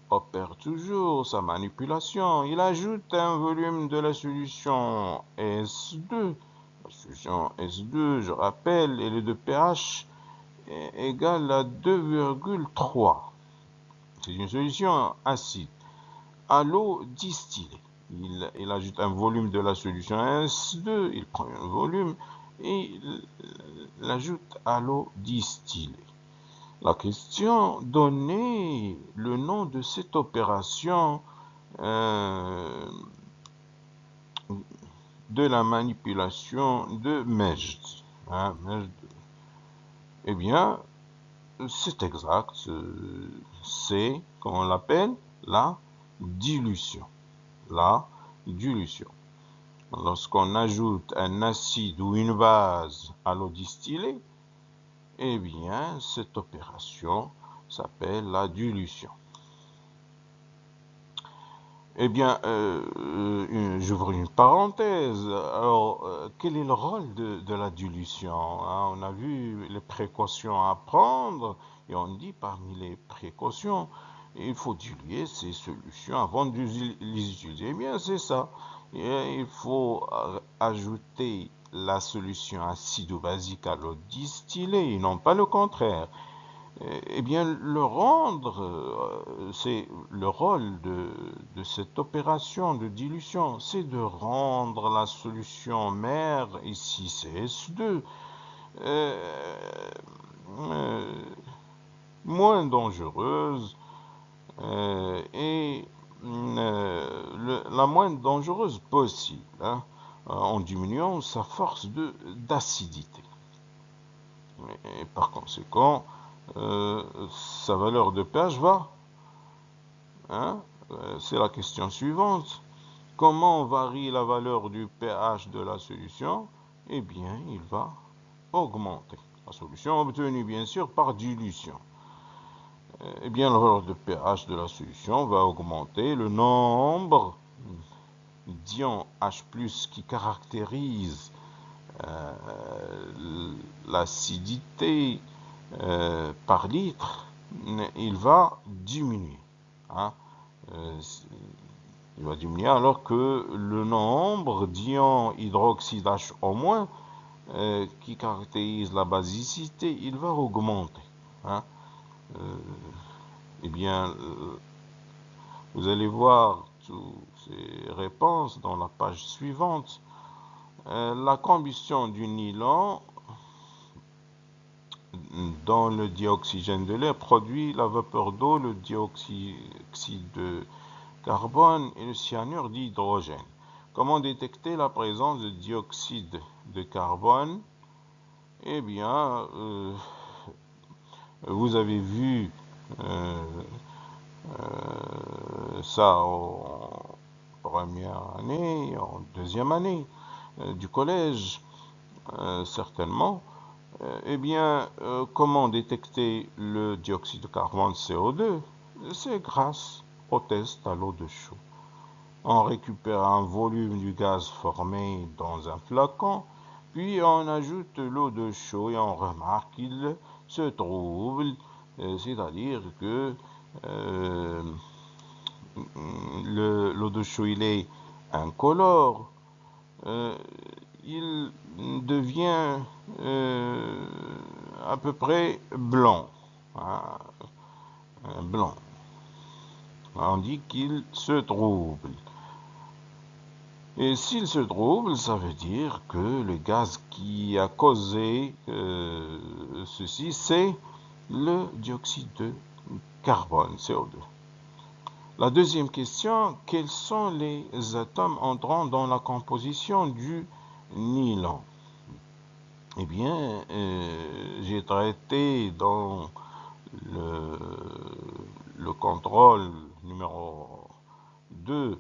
opère toujours sa manipulation. Il ajoute un volume de la solution S2. La solution S2, je rappelle, est de pH égale à 2,3. C'est une solution acide. À l'eau distillée. Il ajoute un volume de la solution S2, il prend un volume et l'ajoute à l'eau distillée. La question, donnez le nom de cette opération de la manipulation de Majd. Eh bien, c'est exact, c'est, comment on l'appelle, la dilution. La dilution. Lorsqu'on ajoute un acide ou une base à l'eau distillée, eh bien, cette opération s'appelle la dilution. Eh bien, j'ouvre une parenthèse. Alors, quel est le rôle de la dilution? On a vu les précautions à prendre et on dit parmi les précautions, il faut diluer ces solutions avant de les utiliser. Eh bien, c'est ça. Et il faut ajouter la solution acide ou basique à l'eau distillée et non pas le contraire. Eh bien, c'est le rôle de cette opération de dilution, c'est de rendre la solution mère, ici c'est S2, moins dangereuse et la moins dangereuse possible, en diminuant sa force d'acidité. Et par conséquent, sa valeur de pH va, c'est la question suivante. Comment varie la valeur du pH de la solution? Eh bien, il va augmenter. La solution obtenue, bien sûr, par dilution. Eh bien, la valeur de pH de la solution va augmenter. Le nombre d'ion H+, qui caractérise l'acidité par litre, il va diminuer. Hein. Il va diminuer alors que le nombre d'ions hydroxyde HO- qui caractérise la basicité, il va augmenter. Hein. Eh bien, vous allez voir toutes ces réponses dans la page suivante. La combustion du nylon dans le dioxygène de l'air produit la vapeur d'eau, le dioxyde de carbone et le cyanure d'hydrogène. Comment détecter la présence de dioxyde de carbone? Eh bien, vous avez vu ça en première année, en deuxième année du collège, certainement. Eh bien, comment détecter le dioxyde de carbone CO2? C'est grâce au test à l'eau de chaux. On récupère un volume du gaz formé dans un flacon, puis on ajoute l'eau de chaux et on remarque qu'il se trouble, c'est-à-dire que l'eau de chaux il est incolore, il devient à peu près blanc. Hein, blanc. On dit qu'il se trouble. Et s'il se trouble, ça veut dire que le gaz qui a causé ceci, c'est le dioxyde de carbone, CO2. La deuxième question, quels sont les atomes entrant dans la composition du nylon? Eh bien, j'ai traité dans le contrôle numéro 2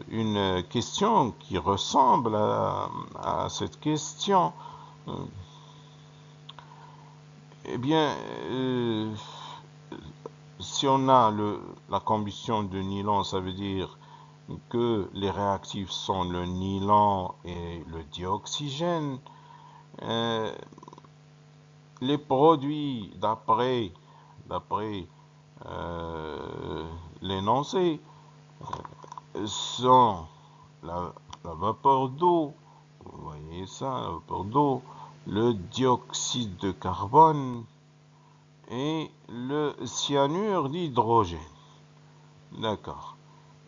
une question qui ressemble à cette question. Eh bien, si on a la combustion de nylon, ça veut dire que les réactifs sont le nylon et le dioxygène. Les produits, d'après l'énoncé, sont la vapeur d'eau, vous voyez ça, la vapeur d'eau, le dioxyde de carbone et le cyanure d'hydrogène. D'accord.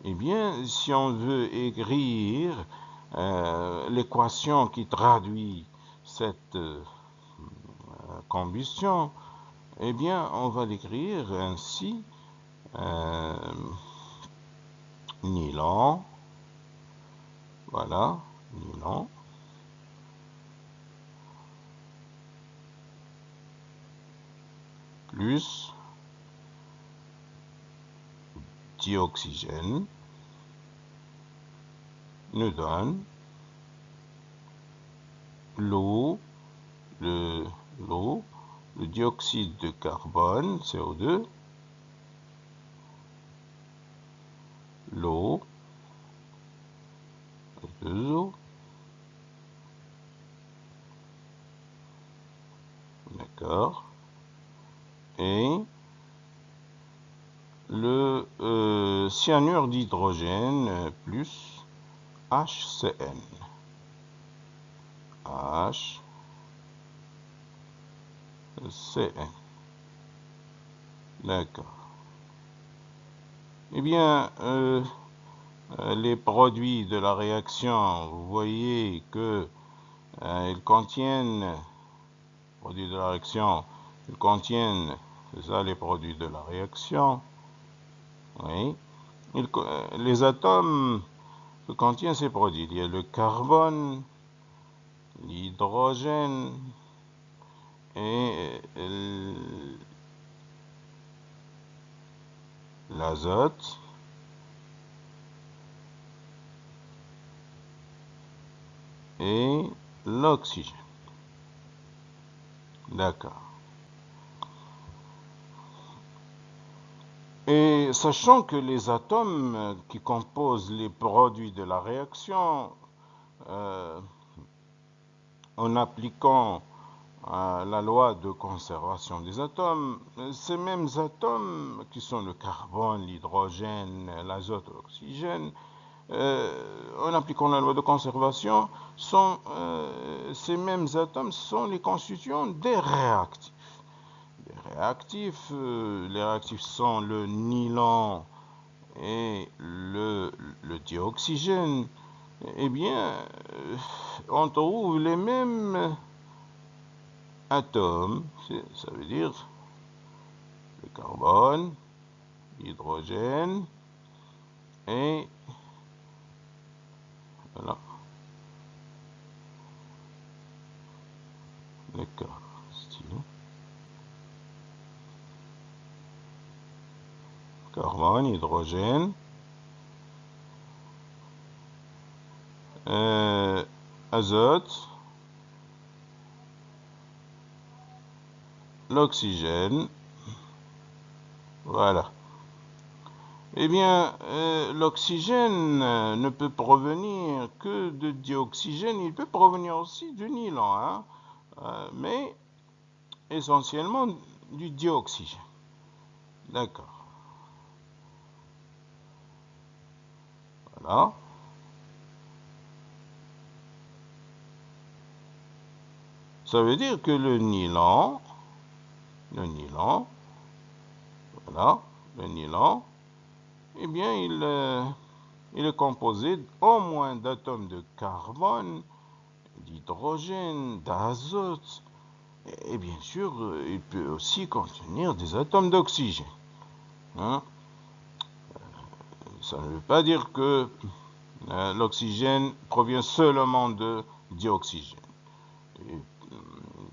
Eh bien, si on veut écrire l'équation qui traduit cette combustion, eh bien, on va l'écrire ainsi. Nylon, voilà, nylon, plus dioxygène nous donne l'eau, le dioxyde de carbone, CO2, l'eau, H2O, d'accord, et le cyanure d'hydrogène plus HCN. HCN. D'accord. Eh bien, les produits de la réaction, vous voyez que ils contiennent, produits de la réaction, ils contiennent, c'est ça les produits de la réaction, oui. Les atomes que contiennent ces produits, il y a le carbone, l'hydrogène et l'azote. Et l'oxygène. D'accord. Et sachant que les atomes qui composent les produits de la réaction, en appliquant la loi de conservation des atomes, ces mêmes atomes qui sont le carbone, l'hydrogène, l'azote, l'oxygène, en appliquant la loi de conservation, ces mêmes atomes sont les constituants des réactifs. Les réactifs sont le nylon et le dioxygène. Eh bien, on trouve les mêmes atomes, ça veut dire le carbone, l'hydrogène et voilà, le carbone, hydrogène, azote, l'oxygène, voilà. Eh bien, l'oxygène ne peut provenir que de dioxygène, il peut provenir aussi du nylon, hein, mais essentiellement du dioxygène. D'accord. Voilà. Ça veut dire que le nylon, voilà, le nylon, eh bien, il est composé au moins d'atomes de carbone, d'hydrogène, d'azote, et bien sûr, il peut aussi contenir des atomes d'oxygène. Hein? Ça ne veut pas dire que l'oxygène provient seulement de dioxygène.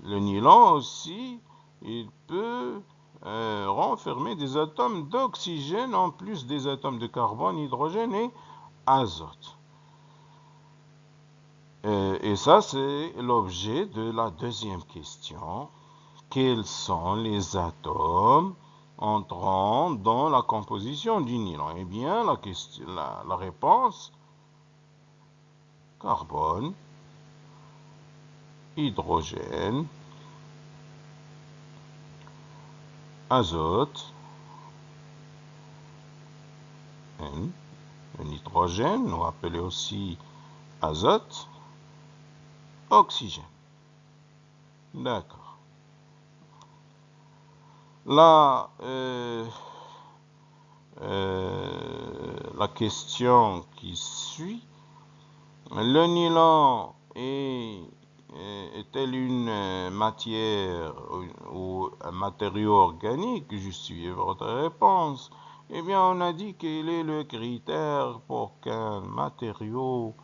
Le nylon aussi, il peut renfermer des atomes d'oxygène en plus des atomes de carbone, hydrogène et azote. Et ça, c'est l'objet de la deuxième question. Quels sont les atomes entrant dans la composition du nylon? Eh bien, la réponse, carbone, hydrogène, azote, N, le nitrogène, on appelle aussi azote, oxygène. D'accord. Là, la question qui suit, le nylon est-elle une matière ou un matériau organique? Je suis votre réponse. Eh bien, on a dit quel est le critère pour qu'un matériau,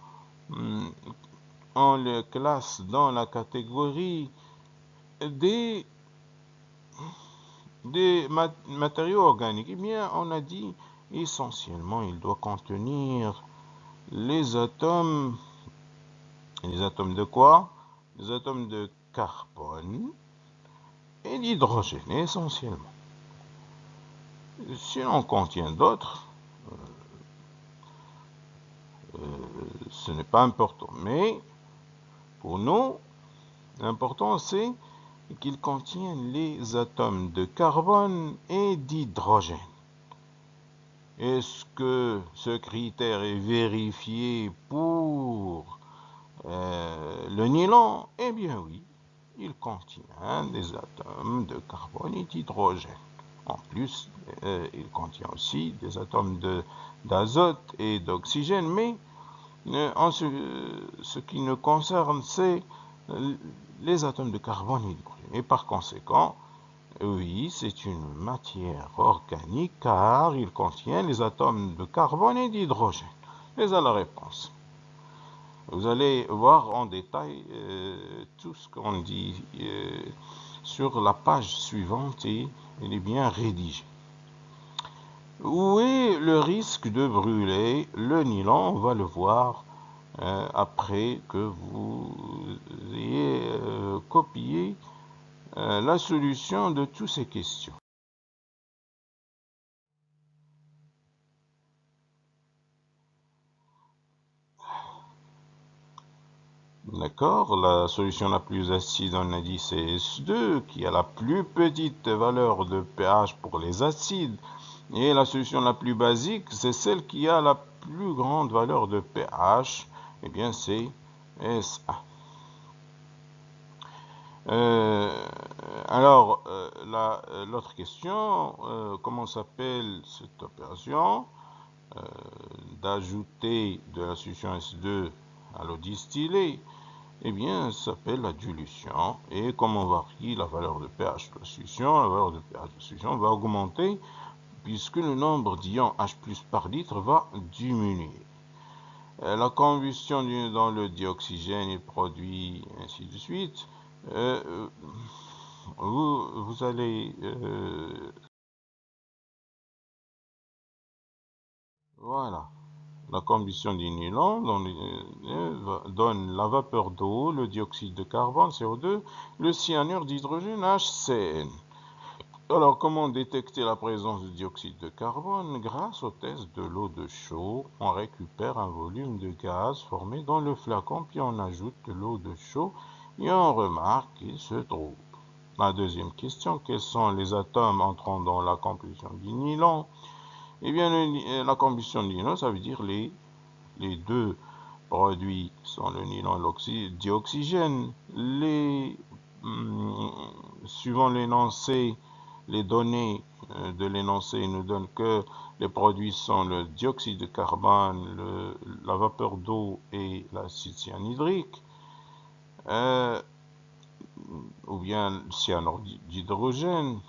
on le classe dans la catégorie des matériaux organiques. Eh bien, on a dit essentiellement, il doit contenir les atomes de quoi? Les atomes de carbone et d'hydrogène, essentiellement. Si on contient d'autres, ce n'est pas important. Mais pour nous, l'important c'est qu'il contienne les atomes de carbone et d'hydrogène. Est-ce que ce critère est vérifié pour le nylon? Eh bien oui, il contient des atomes de carbone et d'hydrogène. En plus, il contient aussi des atomes d'azote et d'oxygène, mais en ce qui nous concerne, c'est les atomes de carbone et d'hydrogène. Et par conséquent, oui, c'est une matière organique car il contient les atomes de carbone et d'hydrogène. Mais à la réponse. Vous allez voir en détail tout ce qu'on dit sur la page suivante et il est bien rédigé. Où est le risque de brûler le nylon? On va le voir après que vous ayez copié la solution de toutes ces questions. D'accord, la solution la plus acide, on a dit, c'est S2, qui a la plus petite valeur de pH pour les acides. Et la solution la plus basique, c'est celle qui a la plus grande valeur de pH. Eh bien, c'est SA. Alors, l'autre question, comment s'appelle cette opération d'ajouter de la solution S2 à l'eau distillée? Eh bien, ça s'appelle la dilution. Et comme on varie la valeur de pH de la solution, la valeur de pH de la solution va augmenter puisque le nombre d'ions H+ par litre va diminuer. La combustion dans le dioxygène, il produit ainsi de suite. Vous allez... voilà. La combustion du nylon donne la vapeur d'eau, le dioxyde de carbone, CO2, le cyanure d'hydrogène, HCN. Alors, comment détecter la présence de dioxyde de carbone? Grâce au test de l'eau de chaux, on récupère un volume de gaz formé dans le flacon, puis on ajoute de l'eau de chaux et on remarque qu'il se trouve. La deuxième question, quels sont les atomes entrant dans la combustion du nylon? Eh bien, la combustion du nylon, ça veut dire les deux produits sont le nylon et le dioxygène. Suivant l'énoncé, les données de l'énoncé nous donnent que les produits sont le dioxyde de carbone, la vapeur d'eau et l'acide cyanhydrique, ou bien cyanure d'hydrogène.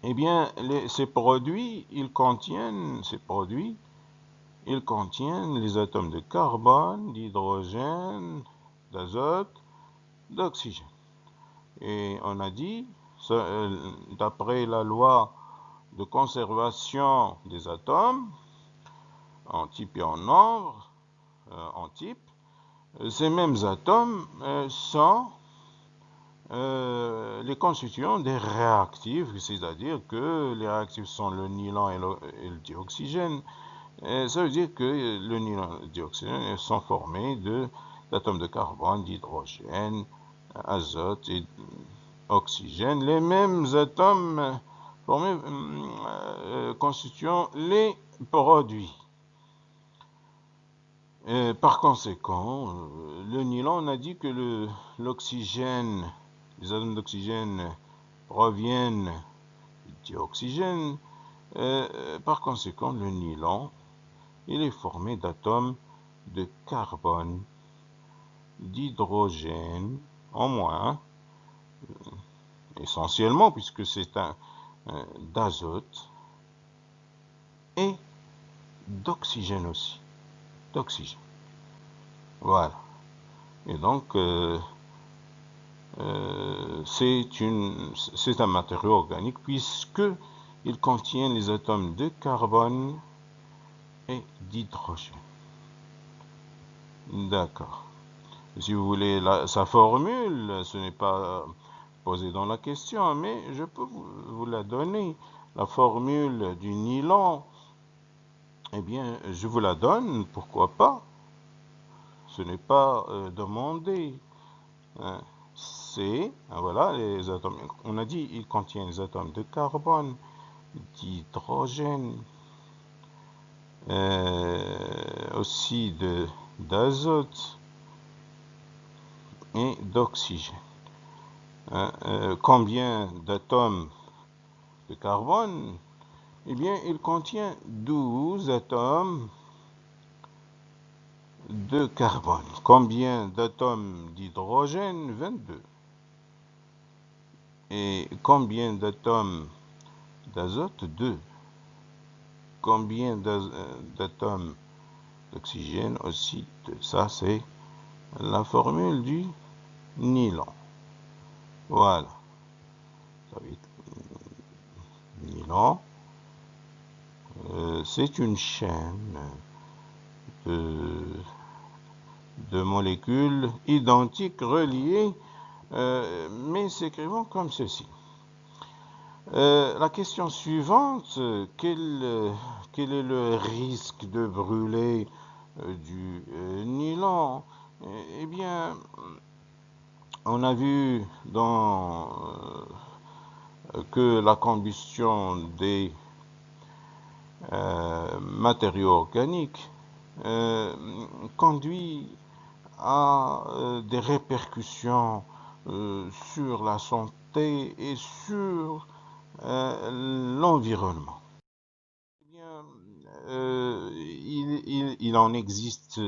Eh bien, ces produits, ils contiennent les atomes de carbone, d'hydrogène, d'azote, d'oxygène. Et on a dit, d'après la loi de conservation des atomes, en type et en nombre, en type, ces mêmes atomes sont les constituants des réactifs, c'est-à-dire que les réactifs sont le nylon et le dioxygène. Ça veut dire que le nylon et le dioxygène sont formés d'atomes de carbone, d'hydrogène, azote et oxygène, les mêmes atomes formés constituant les produits. Par conséquent, le nylon, on a dit que l'oxygène, les atomes d'oxygène proviennent du dioxygène. Par conséquent, le nylon, il est formé d'atomes de carbone, d'hydrogène, en moins, essentiellement, puisque c'est d'azote, et d'oxygène aussi. D'oxygène. Voilà. Et donc, c'est un matériau organique puisqu'il contient les atomes de carbone et d'hydrogène. D'accord. Si vous voulez sa formule, ce n'est pas posé dans la question, mais je peux vous la donner. La formule du nylon, eh bien, je vous la donne, pourquoi pas? Ce n'est pas demandé. Voilà, les atomes. On a dit il contient les atomes de carbone, d'hydrogène, aussi d'azote et d'oxygène. Combien d'atomes de carbone? Eh bien, il contient 12 atomes de carbone. Combien d'atomes d'hydrogène? 22. Et combien d'atomes d'azote? 2. Combien d'atomes d'oxygène? Aussi 2. Ça, c'est la formule du nylon. Voilà. Ça veut dire nylon. C'est une chaîne de molécules identiques reliées, mais s'écrivant comme ceci. La question suivante, quel est le risque de brûler du nylon, eh bien, on a vu que la combustion des matériaux organiques conduit à des répercussions sur la santé et sur l'environnement. Eh bien, il en existe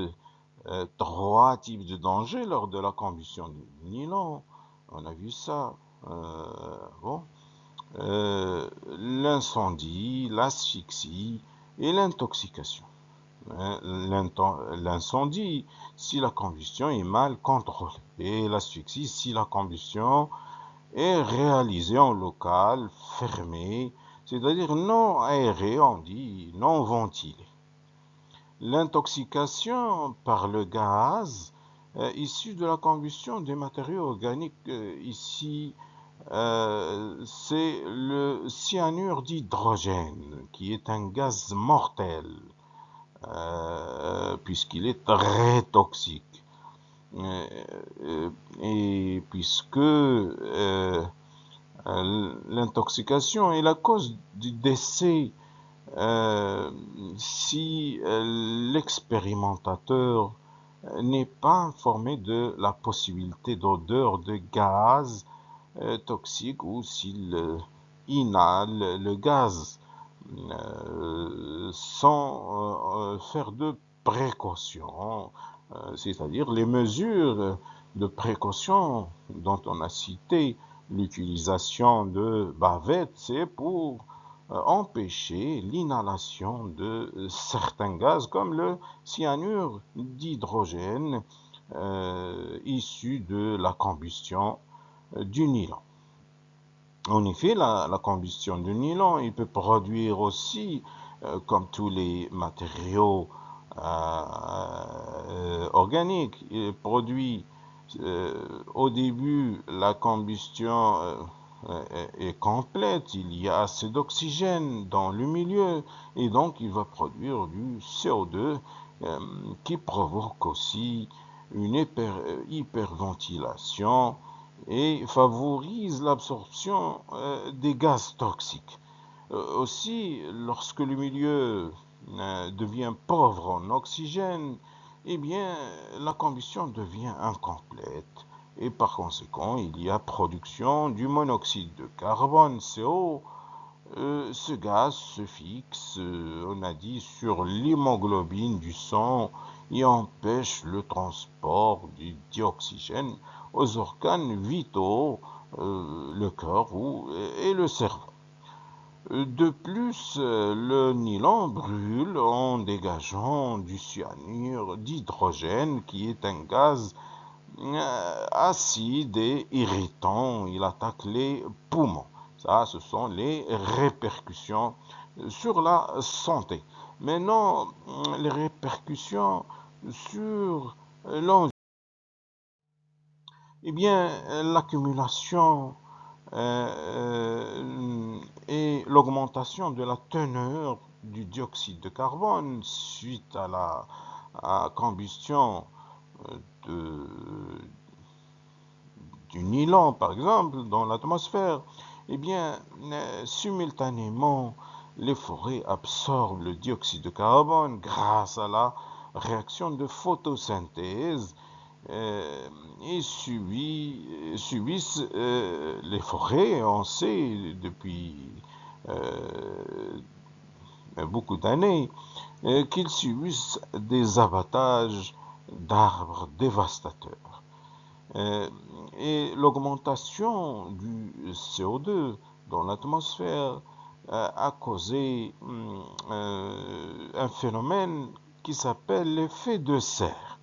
trois types de dangers lors de la combustion du nylon. On a vu ça. Bon. L'incendie, l'asphyxie et l'intoxication. L'incendie, si la combustion est mal contrôlée, et l'asphyxie, si la combustion est réalisée en local fermé, c'est-à-dire non aéré, on dit non ventilé. L'intoxication par le gaz issu de la combustion des matériaux organiques, ici c'est le cyanure d'hydrogène, qui est un gaz mortel, puisqu'il est très toxique. Et puisque l'intoxication est la cause du décès si l'expérimentateur n'est pas informé de la possibilité d'odeur de gaz toxique ou s'il inhale le gaz sans faire de précautions, c'est-à-dire les mesures de précaution dont on a cité l'utilisation de bavettes, c'est pour empêcher l'inhalation de certains gaz comme le cyanure d'hydrogène issu de la combustion du nylon. En effet, la combustion du nylon, il peut produire aussi, comme tous les matériaux organiques, il produit au début la combustion est complète, il y a assez d'oxygène dans le milieu et donc il va produire du CO2 qui provoque aussi une hyperventilation et favorise l'absorption des gaz toxiques. Aussi, lorsque le milieu devient pauvre en oxygène, eh bien, la combustion devient incomplète et par conséquent, il y a production du monoxyde de carbone, CO. Ce gaz se fixe, on a dit, sur l'hémoglobine du sang et empêche le transport du dioxygène aux organes vitaux, le cœur et le cerveau. De plus, le nylon brûle en dégageant du cyanure d'hydrogène qui est un gaz acide et irritant. Il attaque les poumons. Ça, ce sont les répercussions sur la santé. Maintenant, les répercussions sur l'environnement. Eh bien, l'accumulation et l'augmentation de la teneur du dioxyde de carbone suite à la combustion de, du nylon, par exemple, dans l'atmosphère, eh bien, simultanément, les forêts absorbent le dioxyde de carbone grâce à la réaction de photosynthèse et subissent les forêts, on sait depuis beaucoup d'années, qu'ils subissent des abattages d'arbres dévastateurs. Et l'augmentation du CO2 dans l'atmosphère a causé un phénomène qui s'appelle l'effet de serre.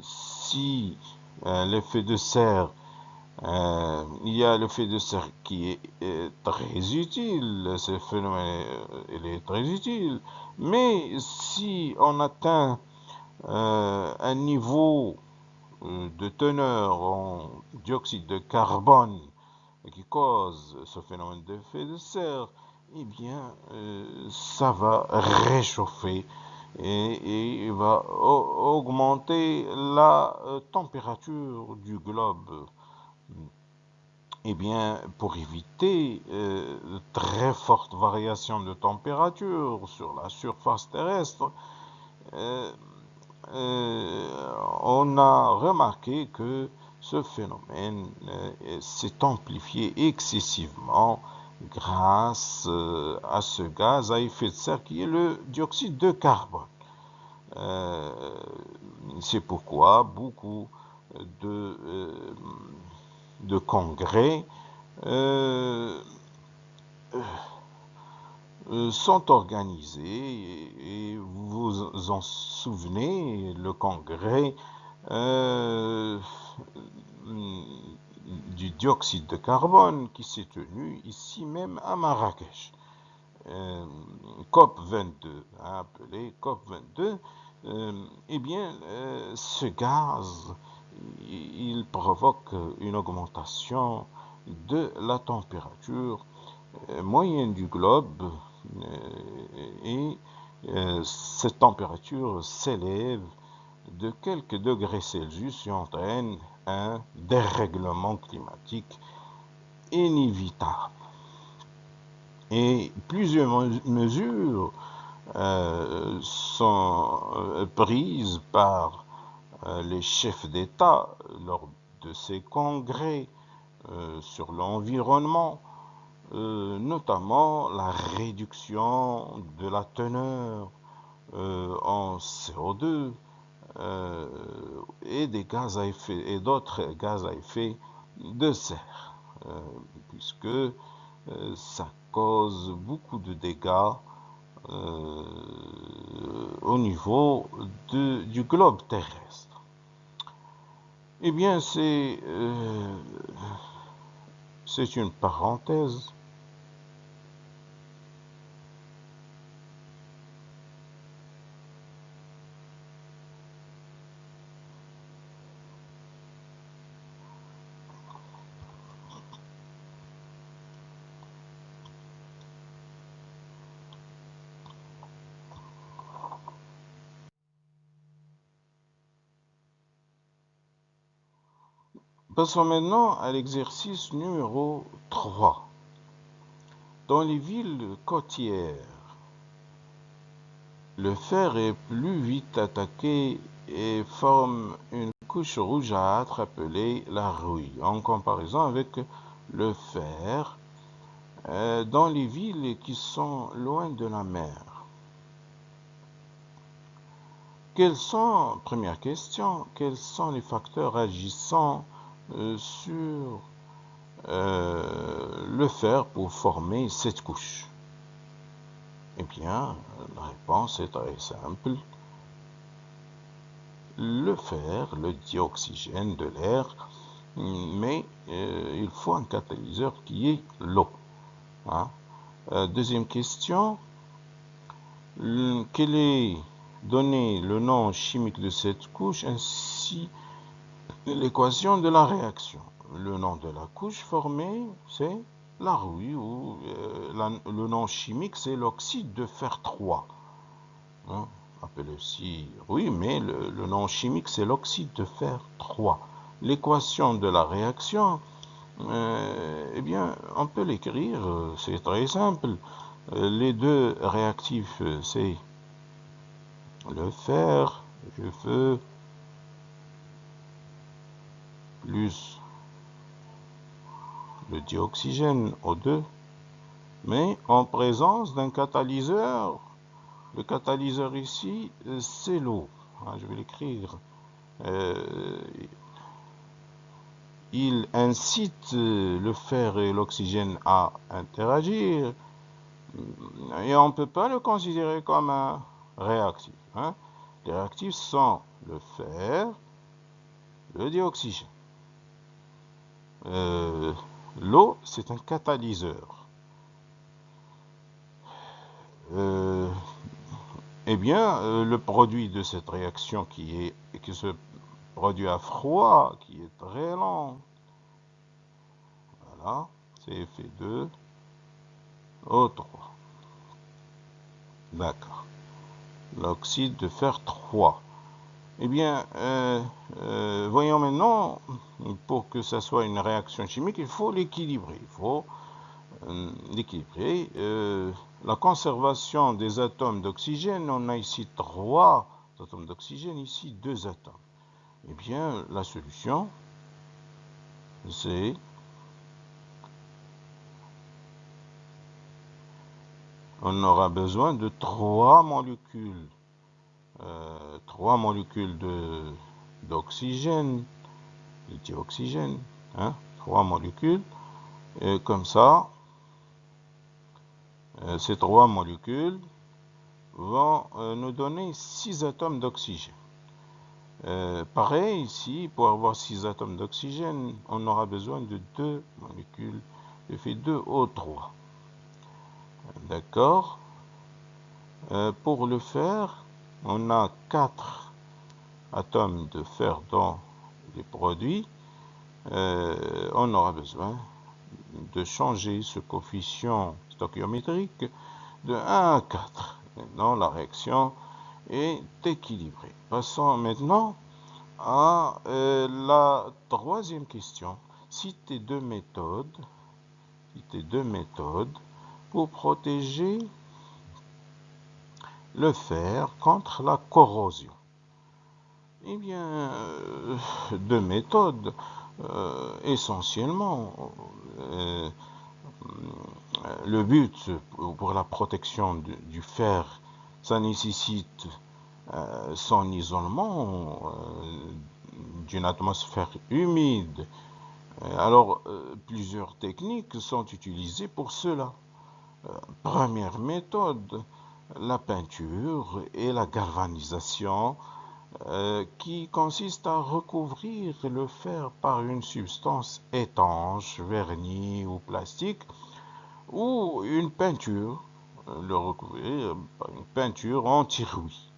Si l'effet de serre, il y a l'effet de serre qui est très utile, ce phénomène il est très utile, mais si on atteint un niveau de teneur en dioxyde de carbone qui cause ce phénomène d'effet de serre, eh bien, ça va réchauffer et va augmenter la température du globe. Eh bien, pour éviter très fortes variations de température sur la surface terrestre, euh, on a remarqué que ce phénomène s'est amplifié excessivement grâce à ce gaz à effet de serre qui est le dioxyde de carbone. C'est pourquoi beaucoup de, euh, de congrès euh, sont organisés et vous vous en souvenez, le congrès euh, du dioxyde de carbone qui s'est tenu ici même à Marrakech. COP 22, appelé COP 22, eh bien, ce gaz, il provoque une augmentation de la température moyenne du globe et cette température s'élève de quelques degrés Celsius et entraîne un dérèglement climatique inévitable. Et plusieurs mesures sont prises par les chefs d'État lors de ces congrès sur l'environnement, notamment la réduction de la teneur en CO2 et des gaz à effet et d'autres gaz à effet de serre, puisque ça cause beaucoup de dégâts euh, au niveau du globe terrestre. Eh bien, c'est une parenthèse. Passons maintenant à l'exercice numéro 3. Dans les villes côtières, le fer est plus vite attaqué et forme une couche rougeâtre appelée la rouille, en comparaison avec le fer dans les villes qui sont loin de la mer. Première question, quels sont les facteurs agissant sur le fer pour former cette couche? Eh bien, la réponse est très simple. Le fer, le dioxygène de l'air, mais il faut un catalyseur qui est l'eau. Hein. Deuxième question, quel est donné le nom chimique de cette couche ainsi l'équation de la réaction? Le nom de la couche formée, c'est la rouille, ou le nom chimique, c'est l'oxyde de fer 3. Hein, appelé aussi rouille, mais le nom chimique, c'est l'oxyde de fer 3. L'équation de la réaction, eh bien, on peut l'écrire, c'est très simple. Les deux réactifs, c'est le fer, je veux, plus le dioxygène O2, mais en présence d'un catalyseur. Le catalyseur ici, c'est l'eau. Je vais l'écrire. Il incite le fer et l'oxygène à interagir et on ne peut pas le considérer comme un réactif. Les réactifs sont le fer, le dioxygène. L'eau, c'est un catalyseur. Eh bien, le produit de cette réaction qui se produit à froid, qui est très lent, voilà, c'est Fe2O3. D'accord. l'oxyde de fer 3. Eh bien, voyons maintenant, pour que ça soit une réaction chimique, il faut l'équilibrer. Il faut l'équilibrer. La conservation des atomes d'oxygène, on a ici 3 atomes d'oxygène, ici 2 atomes. Eh bien, la solution, c'est... On aura besoin de 3 molécules. 3 molécules d'oxygène, de dioxygène. 3 molécules. Et comme ça, ces 3 molécules vont nous donner 6 atomes d'oxygène. Pareil, ici, pour avoir 6 atomes d'oxygène, on aura besoin de 2 molécules de fait 2O3. D'accord. Pour le fer, on a 4 atomes de fer dans les produits. On aura besoin de changer ce coefficient stoichiométrique de 1 à 4. Maintenant, la réaction est équilibrée. Passons maintenant à la troisième question. Citez deux méthodes pour protéger le fer contre la corrosion. Eh bien, deux méthodes. Essentiellement, le but pour la protection du fer, ça nécessite son isolement d'une atmosphère humide. Alors, plusieurs techniques sont utilisées pour cela. Première méthode, la peinture et la galvanisation, qui consiste à recouvrir le fer par une substance étanche, vernis ou plastique, ou une peinture, le recouvrir par une peinture anti-rouille,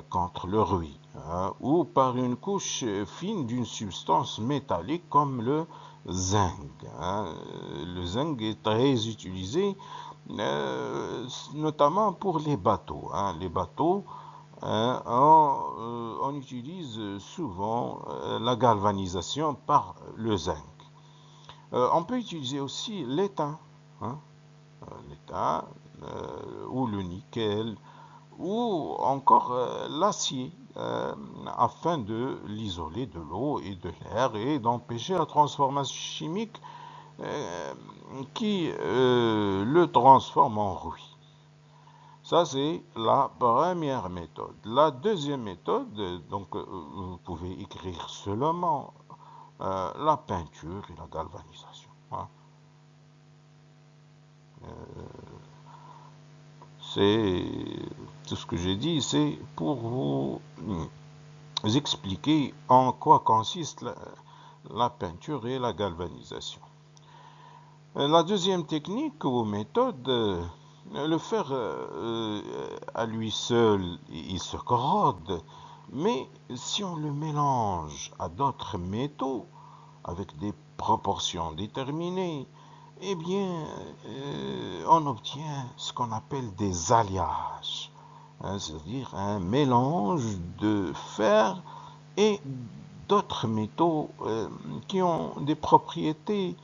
contre le rouille, ou par une couche fine d'une substance métallique comme le zinc. Le zinc est très utilisé, notamment pour les bateaux. Les bateaux, on utilise souvent la galvanisation par le zinc. On peut utiliser aussi l'étain, ou le nickel, ou encore l'acier, afin de l'isoler de l'eau et de l'air et d'empêcher la transformation chimique qui le transforme en rouille. Ça, c'est la première méthode. La deuxième méthode, donc vous pouvez écrire seulement la peinture et la galvanisation. C'est tout ce que j'ai dit, c'est pour vous expliquer en quoi consiste la peinture et la galvanisation. La deuxième technique ou méthode, le fer à lui seul, il se corrode, mais si on le mélange à d'autres métaux avec des proportions déterminées, eh bien, on obtient ce qu'on appelle des alliages, c'est-à-dire un mélange de fer et d'autres métaux qui ont des propriétés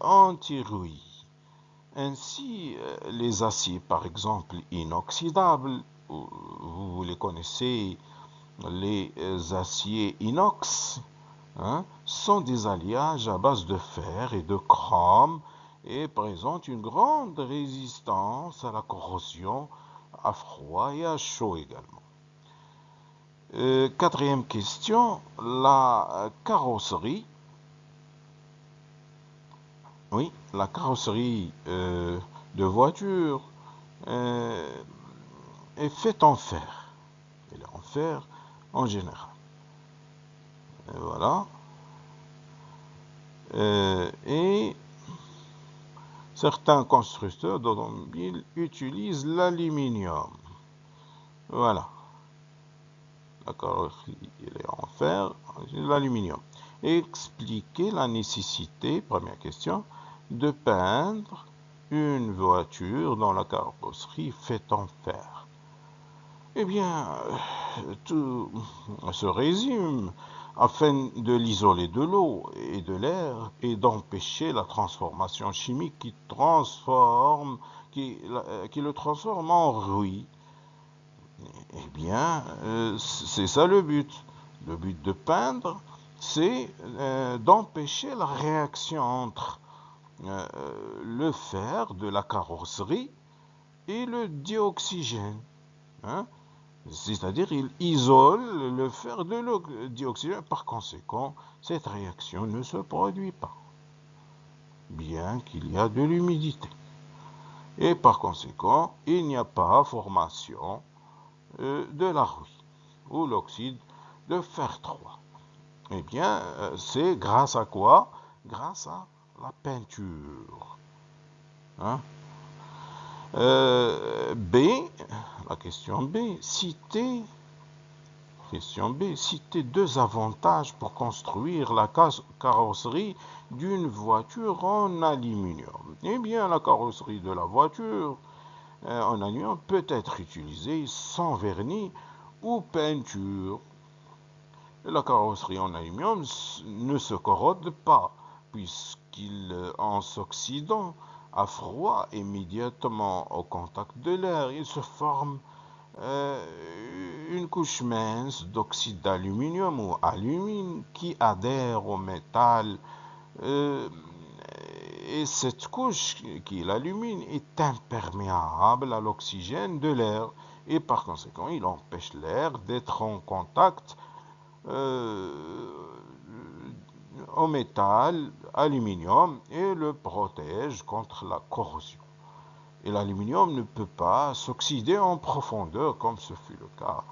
anti-rouille. Ainsi, les aciers, par exemple, inoxydables, vous les connaissez, les aciers inox, sont des alliages à base de fer et de chrome et présentent une grande résistance à la corrosion, à froid et à chaud également. Quatrième question, la carrosserie. Oui, la carrosserie de voiture est faite en fer. Elle est en fer en général. Et voilà. Et certains constructeurs d'automobiles utilisent l'aluminium. Voilà. La carrosserie elle est en fer, l'aluminium. Expliquer la nécessité, première question, de peindre une voiture dont la carrosserie fait en fer. Eh bien, tout se résume afin de l'isoler de l'eau et de l'air et d'empêcher la transformation chimique qui le transforme en rouille. Eh bien, c'est ça le but. Le but de peindre, c'est d'empêcher la réaction entre le fer de la carrosserie et le dioxygène. Hein? C'est-à-dire, il isole le fer de le dioxygène. Par conséquent, cette réaction ne se produit pas, bien qu'il y a de l'humidité. Et par conséquent, il n'y a pas formation de la rouille ou l'oxyde de fer 3. Eh bien, c'est grâce à quoi? Grâce à la peinture. Hein? B, la question B, citez deux avantages pour construire la carrosserie d'une voiture en aluminium. Eh bien, la carrosserie de la voiture en aluminium peut être utilisée sans vernis ou peinture. La carrosserie en aluminium ne se corrode pas, puisqu'il, en s'oxydant à froid immédiatement au contact de l'air, il se forme une couche mince d'oxyde d'aluminium ou alumine qui adhère au métal. Et cette couche, qui est l'alumine, est imperméable à l'oxygène de l'air et par conséquent, il empêche l'air d'être en contact au métal, aluminium, et le protège contre la corrosion. Et l'aluminium ne peut pas s'oxyder en profondeur comme ce fut le cas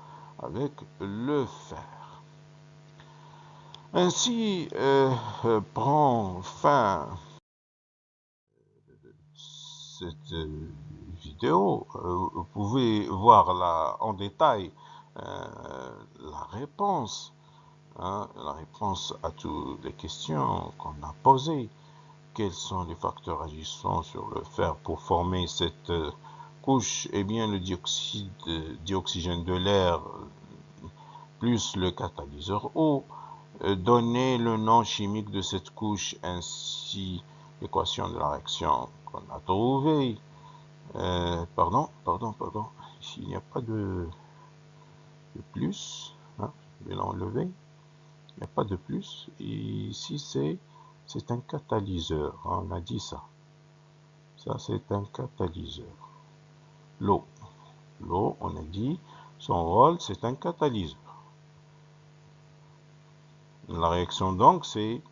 avec le fer. Ainsi prend fin cette vidéo. Vous pouvez voir en détail la réponse. La réponse à toutes les questions qu'on a posées. Quels sont les facteurs agissant sur le fer pour former cette couche? Eh bien, le dioxygène de l'air plus le catalyseur eau. Donner le nom chimique de cette couche ainsi l'équation de la réaction qu'on a trouvée. Pardon. Ici, il n'y a pas de plus. Hein, je vais l'enlever. Il n'y a pas de plus. Et ici, c'est un catalyseur. Hein, on a dit ça. Ça, c'est un catalyseur. L'eau. L'eau, on a dit, son rôle, c'est un catalyseur. La réaction, donc, c'est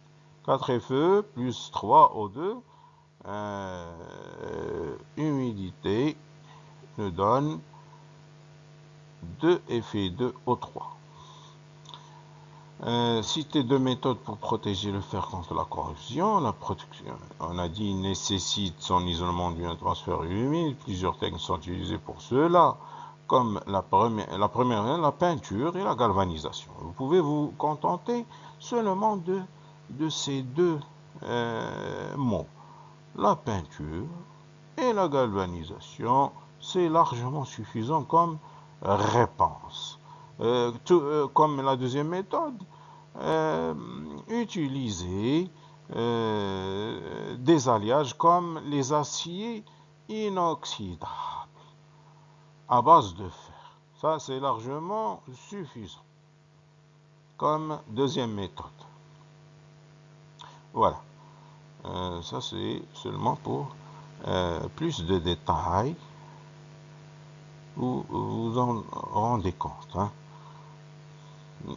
4Fe plus 3O2. Humidité nous donne 2Fe2O3. Citer deux méthodes pour protéger le fer contre la corrosion. La protection, on a dit, nécessite son isolement d'une atmosphère humide. Plusieurs techniques sont utilisées pour cela, comme la première, la peinture et la galvanisation. Vous pouvez vous contenter seulement de ces deux mots. La peinture et la galvanisation, c'est largement suffisant comme réponse. Comme la deuxième méthode, utiliser des alliages comme les aciers inoxydables à base de fer. Ça, c'est largement suffisant comme deuxième méthode. Voilà. Ça, c'est seulement pour plus de détails. Vous vous en rendez compte. Hein?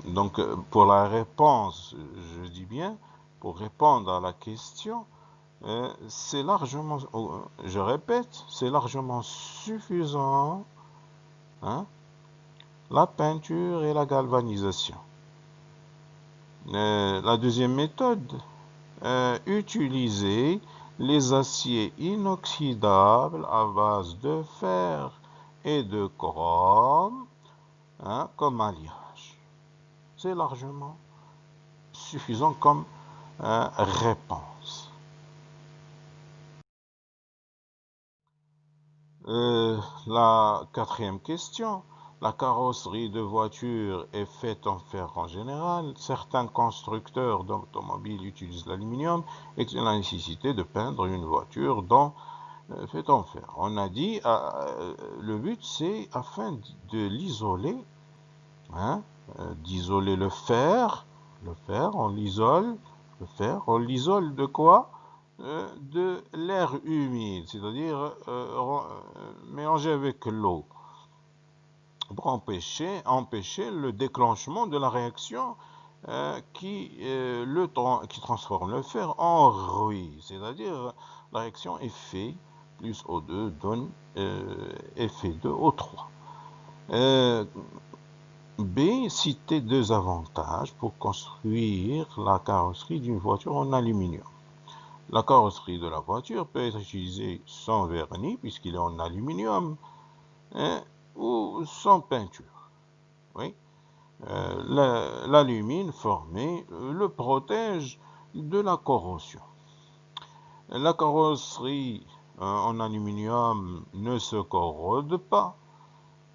Donc, pour la réponse, je dis bien, pour répondre à la question, c'est largement, je répète, c'est largement suffisant, hein, la peinture et la galvanisation. La deuxième méthode, utiliser les aciers inoxydables à base de fer et de chrome, hein, comme alliage. C'est largement suffisant comme réponse. La quatrième question. La carrosserie de voiture est faite en fer en général. Certains constructeurs d'automobiles utilisent l'aluminium et la nécessité de peindre une voiture faite en fer. On a dit, le but c'est afin de l'isoler, hein, d'isoler le fer, on l'isole, le fer, on l'isole de quoi? De l'air humide, c'est-à-dire mélangé avec l'eau, pour empêcher le déclenchement de la réaction qui transforme le fer en rouille, c'est-à-dire la réaction Fe plus O2 donne Fe2O3. B. Citer deux avantages pour construire la carrosserie d'une voiture en aluminium. La carrosserie de la voiture peut être utilisée sans vernis, puisqu'il est en aluminium, hein, ou sans peinture. Oui. L'alumine formé le protège de la corrosion. La carrosserie en aluminium ne se corrode pas,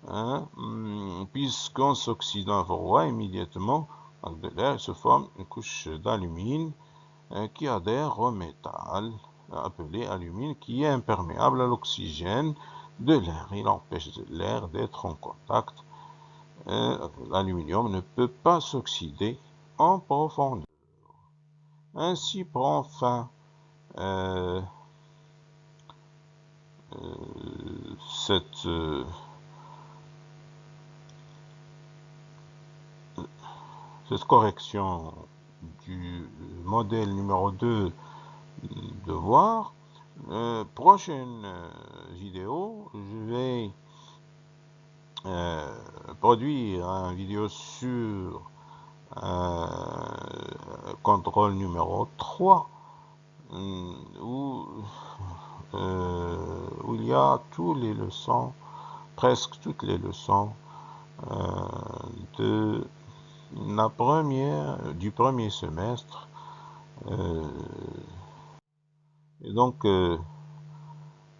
hein, puisqu'en s'oxydant à froid immédiatement avec de l'air, il se forme une couche d'alumine qui adhère au métal, appelé alumine, qui est imperméable à l'oxygène de l'air. Il empêche l'air d'être en contact. L'aluminium ne peut pas s'oxyder en profondeur. Ainsi prend fin cette correction du modèle numéro 2 devoir. Prochaine vidéo, je vais produire une vidéo sur contrôle numéro 3 où il y a toutes les leçons, presque toutes les leçons du premier semestre. Et donc